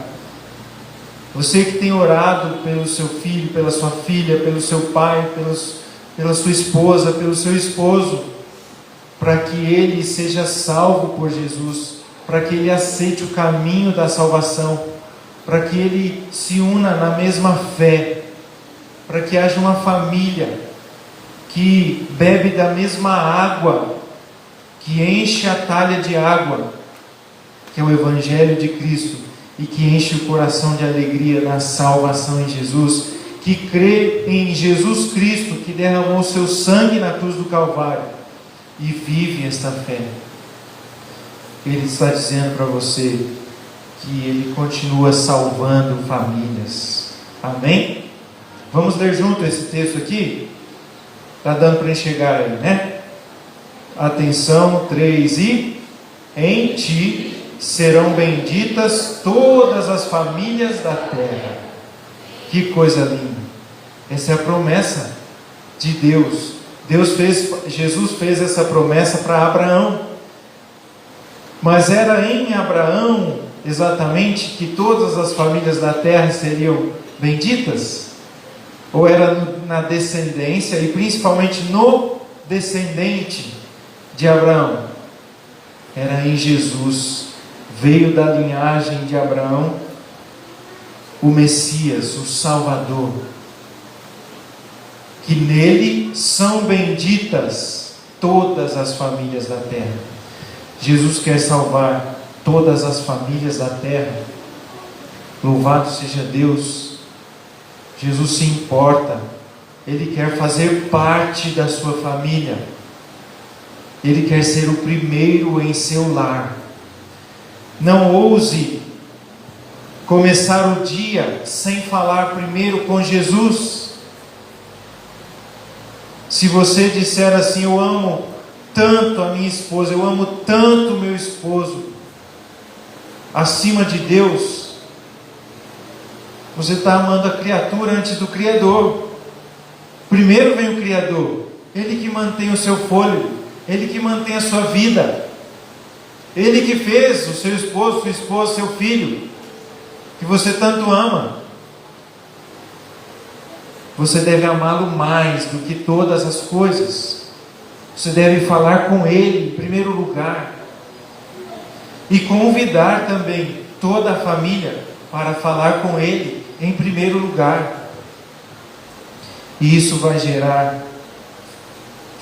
Você que tem orado pelo seu filho, pela sua filha, pelo seu pai, pela sua esposa, pelo seu esposo, para que ele seja salvo por Jesus, para que ele aceite o caminho da salvação, para que ele se una na mesma fé, para que haja uma família que bebe da mesma água, que enche a talha de água, que é o Evangelho de Cristo, e que enche o coração de alegria na salvação em Jesus, que crê em Jesus Cristo, que derramou seu sangue na cruz do Calvário, e vive esta fé. Ele está dizendo para você que Ele continua salvando famílias. Amém? Vamos ler junto esse texto aqui? Está dando para enxergar aí, né? Atenção, 3 e... Em ti serão benditas todas as famílias da terra. Que coisa linda! Essa é a promessa de Deus. Jesus fez essa promessa para Abraão. Mas era em Abraão exatamente que todas as famílias da terra seriam benditas? Ou era na descendência e principalmente no descendente de Abraão? Era em Jesus. Veio da linhagem de Abraão o Messias, o Salvador, que nele são benditas todas as famílias da terra. Jesus quer salvar todas as famílias da terra. Louvado seja Deus. Jesus se importa, Ele quer fazer parte da sua família, Ele quer ser o primeiro em seu lar. Não ouse começar o dia sem falar primeiro com Jesus. Se você disser assim: eu amo tanto a minha esposa, eu amo tanto o meu esposo, acima de Deus, você está amando a criatura antes do Criador. Primeiro vem o Criador, Ele que mantém o seu fôlego, Ele que mantém a sua vida, Ele que fez o seu esposo, sua esposa, seu filho, que você tanto ama. Você deve amá-lo mais do que todas as coisas. Você deve falar com Ele em primeiro lugar, e convidar também toda a família para falar com Ele em primeiro lugar. E isso vai gerar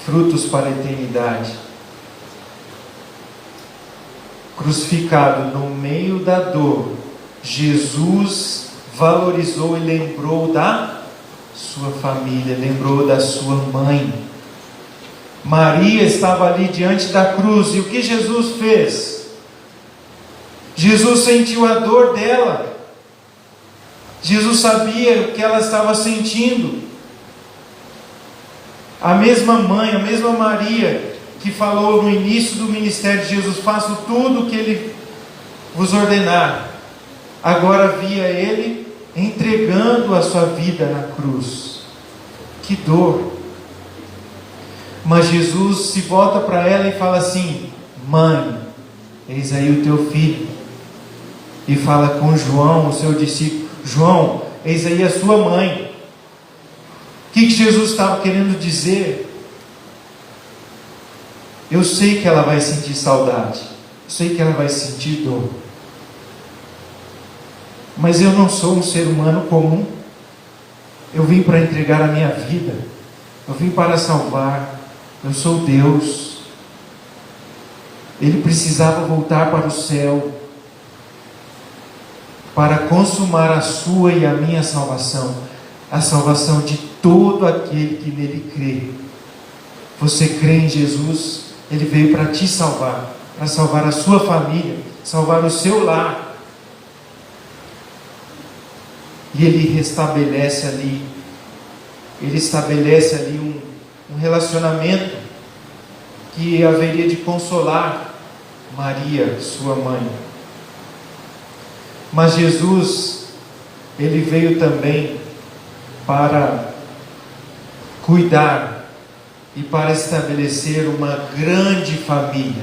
frutos para a eternidade. Crucificado no meio da dor, Jesus valorizou e lembrou da sua família, lembrou da sua mãe. Maria estava ali diante da cruz, e o que Jesus fez? Jesus sentiu a dor dela. Jesus sabia o que ela estava sentindo. A mesma mãe, a mesma Maria que falou no início do ministério de Jesus: faço tudo o que Ele vos ordenar, agora via Ele entregando a sua vida na cruz. Que dor! Mas Jesus se volta para ela e fala assim: mãe, eis aí o teu filho. E fala com João, o seu discípulo: João, eis aí a sua mãe. O que Jesus estava querendo dizer? Eu sei que ela vai sentir saudade, eu sei que ela vai sentir dor, mas eu não sou um ser humano comum. Eu vim para entregar a minha vida, eu vim para salvar. Eu sou Deus. Ele precisava voltar para o céu. para consumar a sua e a minha salvação, a salvação de todo aquele que nele crê. Você crê em Jesus? Ele veio para te salvar, para salvar a sua família, salvar o seu lar. E Ele restabelece ali, Ele estabelece ali um relacionamento que haveria de consolar Maria, sua mãe. Mas Jesus, Ele veio também para cuidar e para estabelecer uma grande família,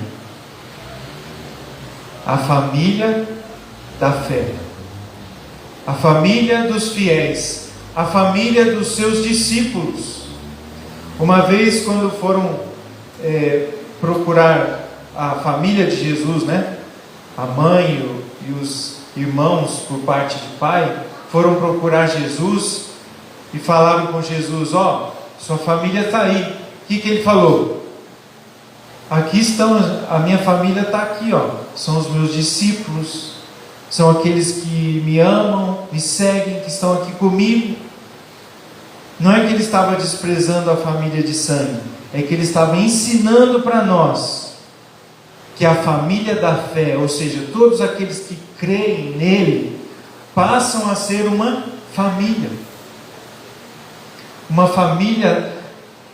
a família da fé, a família dos fiéis, a família dos seus discípulos. Uma vez, quando foram procurar a família de Jesus, né? A mãe e os irmãos por parte de pai, foram procurar Jesus e falaram com Jesus: ó, sua família está aí. O que ele falou? Aqui estão, a minha família está aqui, ó. São os meus discípulos, são aqueles que me amam, me seguem, que estão aqui comigo. Não é que ele estava desprezando a família de sangue, é que ele estava ensinando para nós que a família da fé, ou seja, todos aqueles que creem nele, passam a ser uma família. Uma família,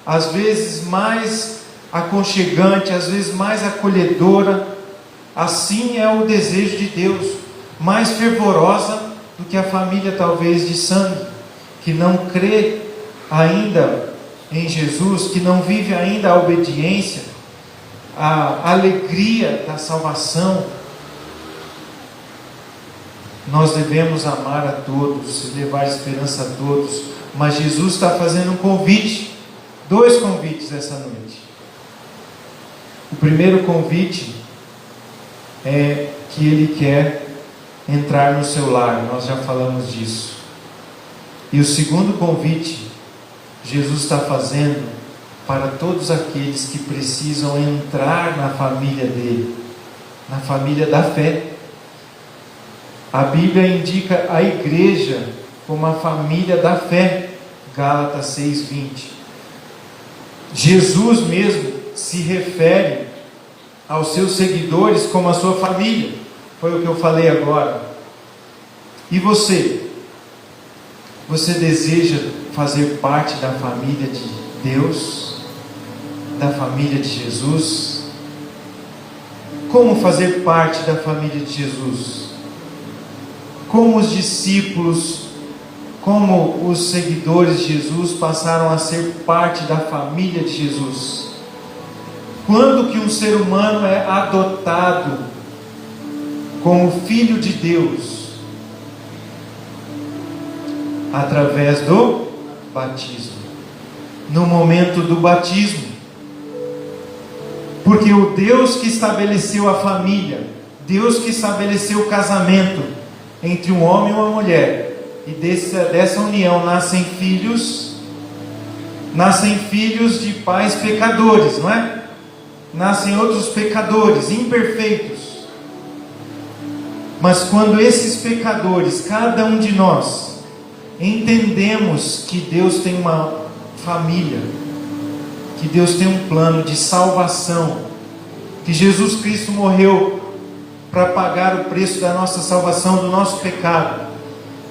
às vezes mais aconchegante, às vezes mais acolhedora. Assim é o desejo de Deus, mais fervorosa do que a família talvez de sangue, que não crê ainda em Jesus, que não vive ainda a obediência, a alegria da salvação. Nós devemos amar a todos, levar esperança a todos, mas Jesus está fazendo um convite, 2 convites essa noite. O primeiro convite é que Ele quer entrar no seu lar, nós já falamos disso. E o segundo convite, Jesus está fazendo para todos aqueles que precisam entrar na família dele, na família da fé. A Bíblia indica a igreja como a família da fé, Gálatas 6:20. Jesus mesmo se refere aos seus seguidores como a sua família, foi o que eu falei agora. E você? Você deseja fazer parte da família de Deus, da família de Jesus? Como fazer parte da família de Jesus? Como os discípulos, como os seguidores de Jesus passaram a ser parte da família de Jesus? Quando que um ser humano é adotado como filho de Deus? Através do batismo. No momento do batismo. Porque o Deus que estabeleceu a família, Deus que estabeleceu o casamento entre um homem e uma mulher, e dessa união nascem filhos de pais pecadores, não é? Nascem outros pecadores, imperfeitos. Mas quando esses pecadores, cada um de nós, entendemos que Deus tem uma família, que Deus tem um plano de salvação, que Jesus Cristo morreu para pagar o preço da nossa salvação, do nosso pecado,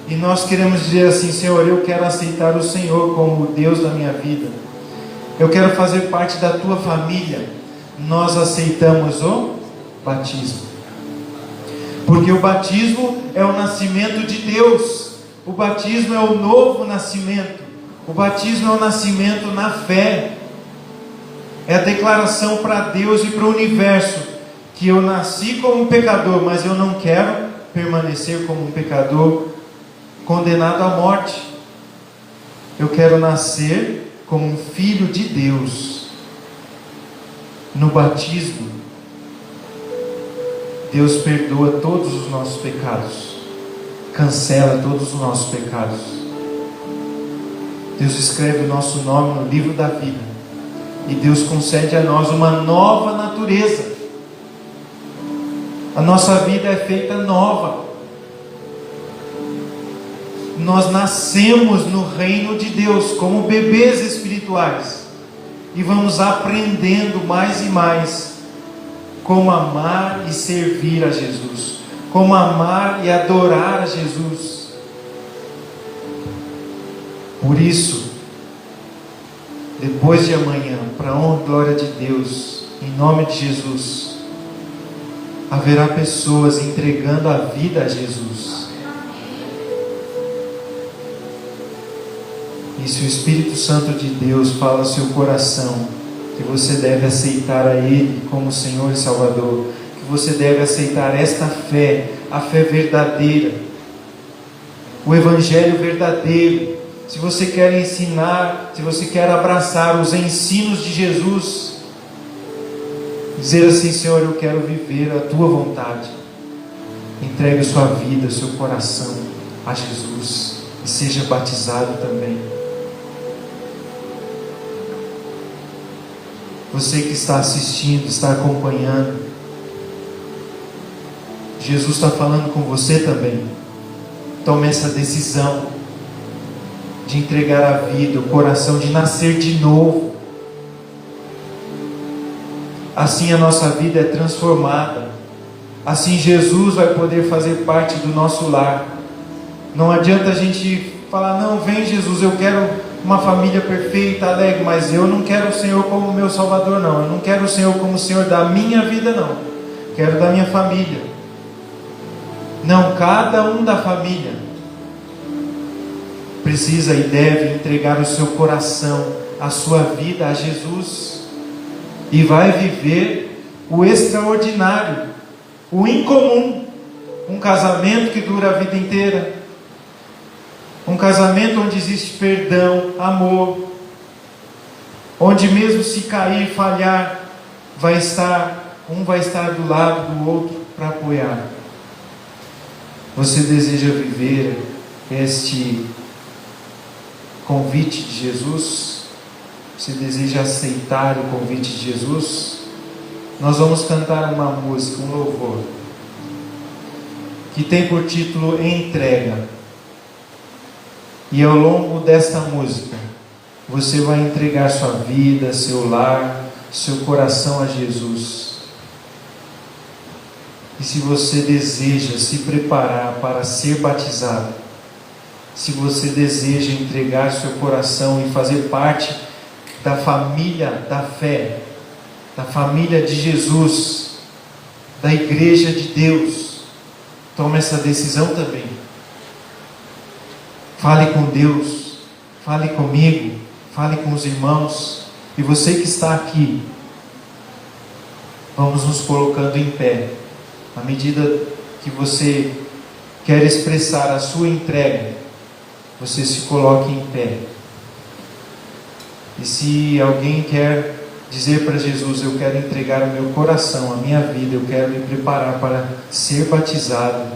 e nós queremos dizer assim: Senhor, eu quero aceitar o Senhor como o Deus da minha vida, eu quero fazer parte da tua família. Nós aceitamos o batismo, porque o batismo é o nascimento de Deus. O batismo é o novo nascimento. O batismo é o nascimento na fé. É a declaração para Deus e para o universo que eu nasci como um pecador, mas eu não quero permanecer como um pecador condenado à morte. Eu quero nascer como um filho de Deus. No batismo, Deus perdoa todos os nossos pecados, cancela todos os nossos pecados. Deus escreve o nosso nome no livro da vida, e Deus concede a nós uma nova natureza. A nossa vida é feita nova. nós nascemos no reino de Deus como bebês espirituais e vamos aprendendo mais e mais como amar e servir a Jesus, como amar e adorar a Jesus. Por isso, depois de amanhã, para a honra e glória de Deus, em nome de Jesus, haverá pessoas entregando a vida a Jesus. E se o Espírito Santo de Deus fala ao seu coração que você deve aceitar a Ele como Senhor e Salvador, que você deve aceitar esta fé, a fé verdadeira, o Evangelho verdadeiro, se você quer ensinar, se você quer abraçar os ensinos de Jesus, dizer assim: Senhor, eu quero viver a Tua vontade, entregue a sua vida, seu coração a Jesus e seja batizado também. Você que está assistindo, está acompanhando, Jesus está falando com você também. Tome essa decisão de entregar a vida, o coração, de nascer de novo. Assim a nossa vida é transformada. Assim Jesus vai poder fazer parte do nosso lar. Não adianta a gente falar: não, vem Jesus, eu quero uma família perfeita, alegre, mas eu não quero o Senhor como meu Salvador, não. Eu não quero o Senhor como o Senhor da minha vida, não. Quero da minha família. Não, cada um da família precisa e deve entregar o seu coração, a sua vida a Jesus, e vai viver o extraordinário, o incomum, um casamento que dura a vida inteira, um casamento onde existe perdão, amor, onde mesmo se cair, falhar, um vai estar do lado do outro para apoiar. Você deseja viver este convite de Jesus? Você deseja aceitar o convite de Jesus? Nós vamos cantar uma música, um louvor, que tem por título Entrega. E ao longo desta música, você vai entregar sua vida, seu lar, seu coração a Jesus. E se você deseja se preparar para ser batizado, se você deseja entregar seu coração e fazer parte da família da fé, da família de Jesus, da igreja de Deus, tome essa decisão também. Fale com Deus, fale comigo, fale com os irmãos. E você que está aqui, vamos nos colocando em pé. À medida que você quer expressar a sua entrega, você se coloque em pé. E se alguém quer dizer para Jesus: eu quero entregar o meu coração, a minha vida, eu quero me preparar para ser batizado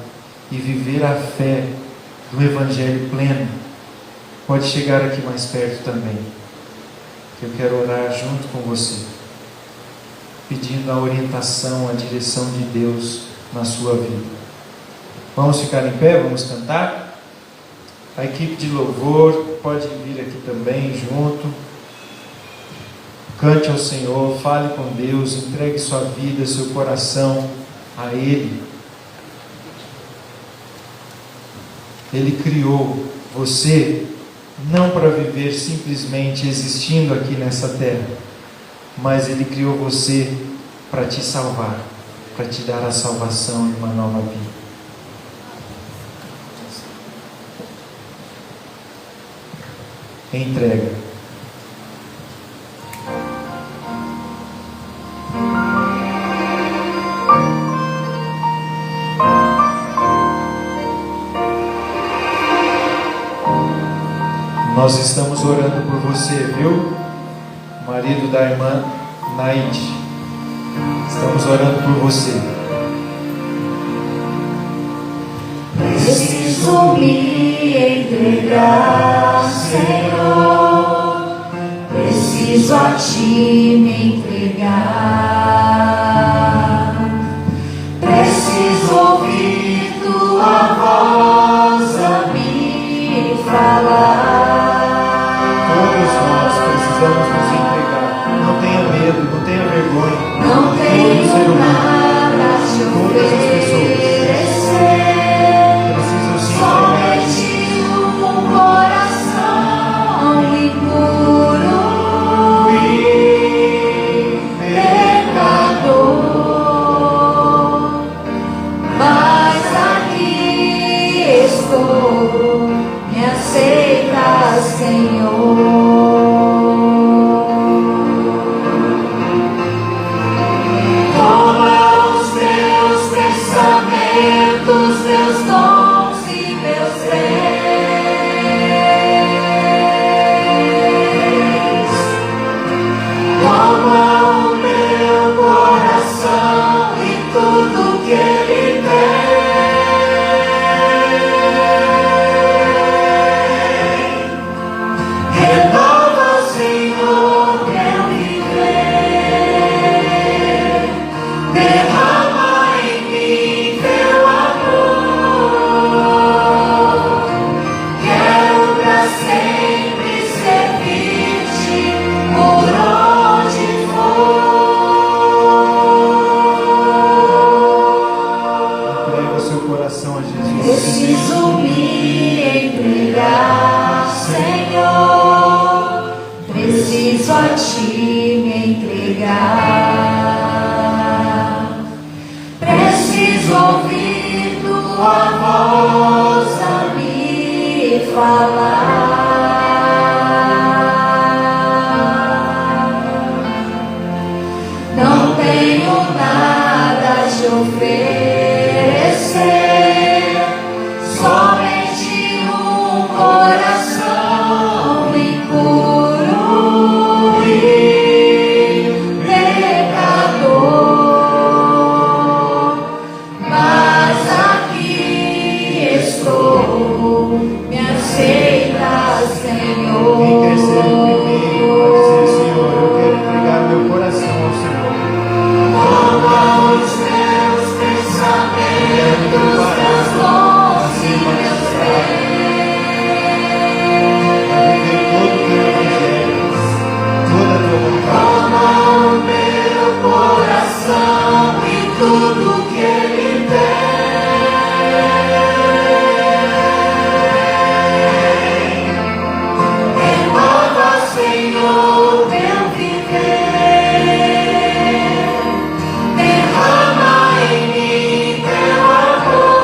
e viver a fé do Evangelho pleno, pode chegar aqui mais perto também, que eu quero orar junto com você, pedindo a orientação, a direção de Deus na sua vida. Vamos ficar em pé, vamos cantar. A equipe de louvor pode vir aqui também junto. Cante ao Senhor, fale com Deus, entregue sua vida, seu coração a Ele. Ele criou você não para viver simplesmente existindo aqui nessa terra, mas Ele criou você para te salvar, para te dar a salvação e uma nova vida. Entrega. Nós estamos orando por você, viu? Marido da irmã Naide. Estamos orando por você. Preciso me entregar, Senhor. Preciso a Ti me entregar. Preciso ouvir Tua voz a me entregar. Preciso ouvir tua voz a me falar. Não tenho nada a te oferecer, somente um coração impuro e pecador. Mas aqui estou, me aceita, Senhor. Quem quer ser oprimido, pode dizer: Senhor, eu quero entregar meu coração ao Senhor. Toma os meus pensamentos, meus dons e meus bens. Para viver todo o teu evangelho, toda a tua vontade. Toma o meu coração e tudo que ele tem. Renova, Senhor, meu viver. Derrama em mim teu amor.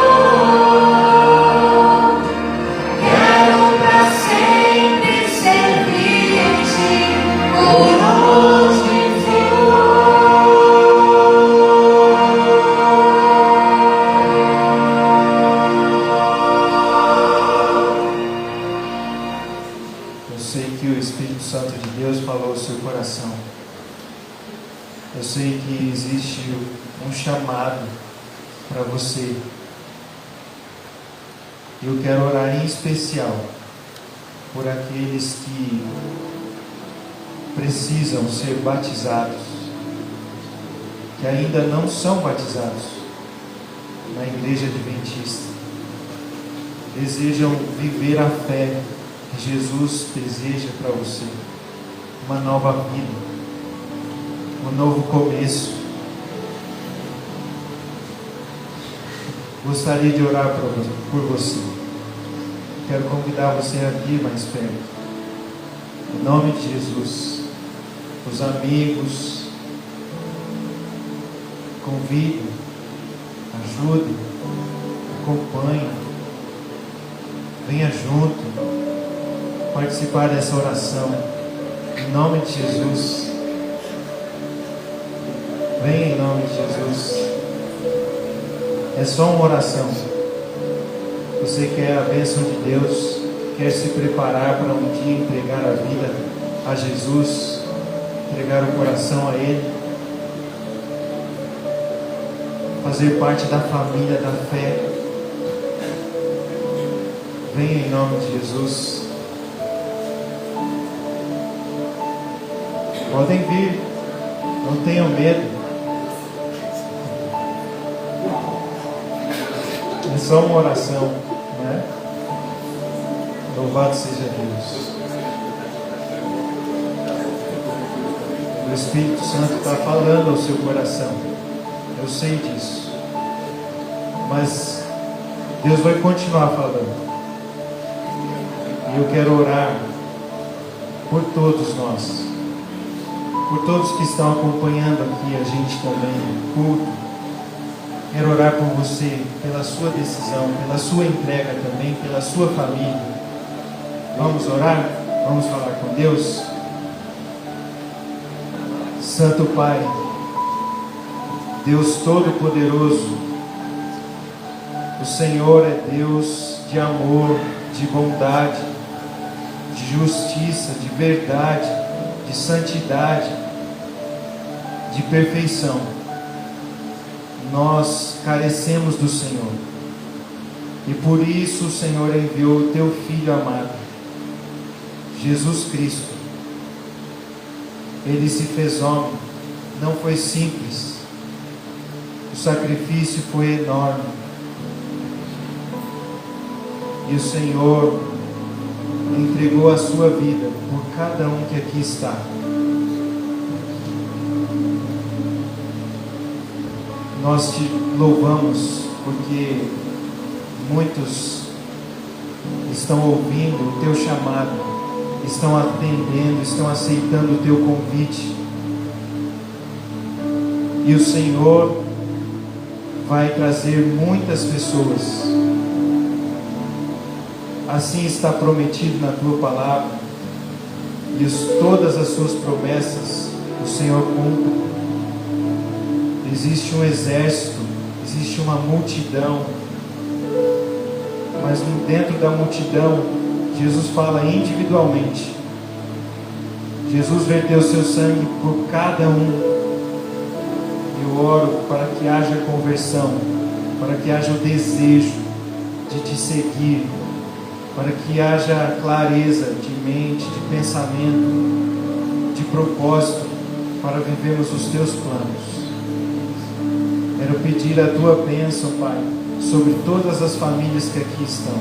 Quero pra sempre servir-te por onde Eu sei que o Espírito Santo de Deus falou ao seu coração. Eu sei que existe um chamado para você. Eu quero orar em especial por aqueles que precisam ser batizados, que ainda não são batizados na Igreja Adventista. Desejam viver a fé que Jesus deseja para você, uma nova vida, um novo começo. Gostaria de orar por você. Quero convidar você a vir mais perto. Em nome de Jesus, os amigos, convidem, ajudem, acompanhem, venha junto, participar dessa oração. Em nome de Jesus. Venha em nome de Jesus. É só uma oração. Você quer a bênção de Deus, quer se preparar para um dia entregar a vida a Jesus, entregar o coração a Ele, fazer parte da família da fé. Venha em nome de Jesus. Podem vir, não tenham medo. É só uma oração, né? Louvado seja Deus. O Espírito Santo está falando ao seu coração. Eu sei disso. Mas Deus vai continuar falando. E eu quero orar por todos nós, por todos que estão acompanhando aqui a gente também no culto. Quero orar por você, pela sua decisão, pela sua entrega também, pela sua família. Vamos orar? Vamos falar com Deus? Santo Pai, Deus Todo-Poderoso, o Senhor é Deus de amor, de bondade, de justiça, de verdade, de santidade, de perfeição. Nós carecemos do Senhor, e por isso o Senhor enviou o Teu Filho amado, Jesus Cristo. Ele se fez homem, não foi simples, o sacrifício foi enorme, e o Senhor entregou a sua vida por cada um que aqui está. Nós te louvamos porque muitos estão ouvindo o teu chamado, estão atendendo, estão aceitando o teu convite. E o Senhor vai trazer muitas pessoas. Assim está prometido na tua palavra. E todas as suas promessas o Senhor cumpre. Existe um exército, existe uma multidão, mas dentro da multidão Jesus fala individualmente. Jesus verteu seu sangue por cada um. Eu oro para que haja conversão, para que haja o desejo de te seguir, para que haja clareza de mente, de pensamento, de propósito, para vivermos os teus planos. Quero pedir a tua bênção, Pai, sobre todas as famílias que aqui estão.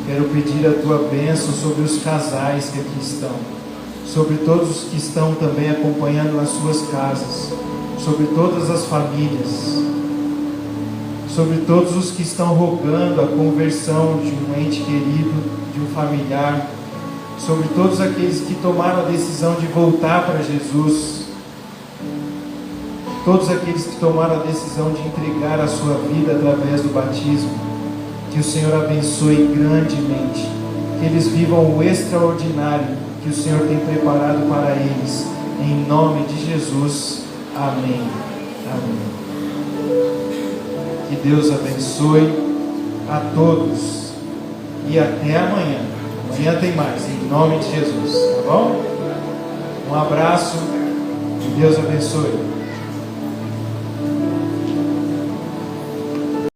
Quero pedir a tua bênção sobre os casais que aqui estão, sobre todos os que estão também acompanhando nas suas casas, sobre todas as famílias, sobre todos os que estão rogando a conversão de um ente querido, de um familiar, sobre todos aqueles que tomaram a decisão de voltar para Jesus, todos aqueles que tomaram a decisão de entregar a sua vida através do batismo. Que o Senhor abençoe grandemente, que eles vivam o extraordinário que o Senhor tem preparado para eles, em nome de Jesus. Amém. Amém. Que Deus abençoe a todos e até amanhã. Amanhã tem mais, em nome de Jesus, tá bom? Um abraço e Deus abençoe.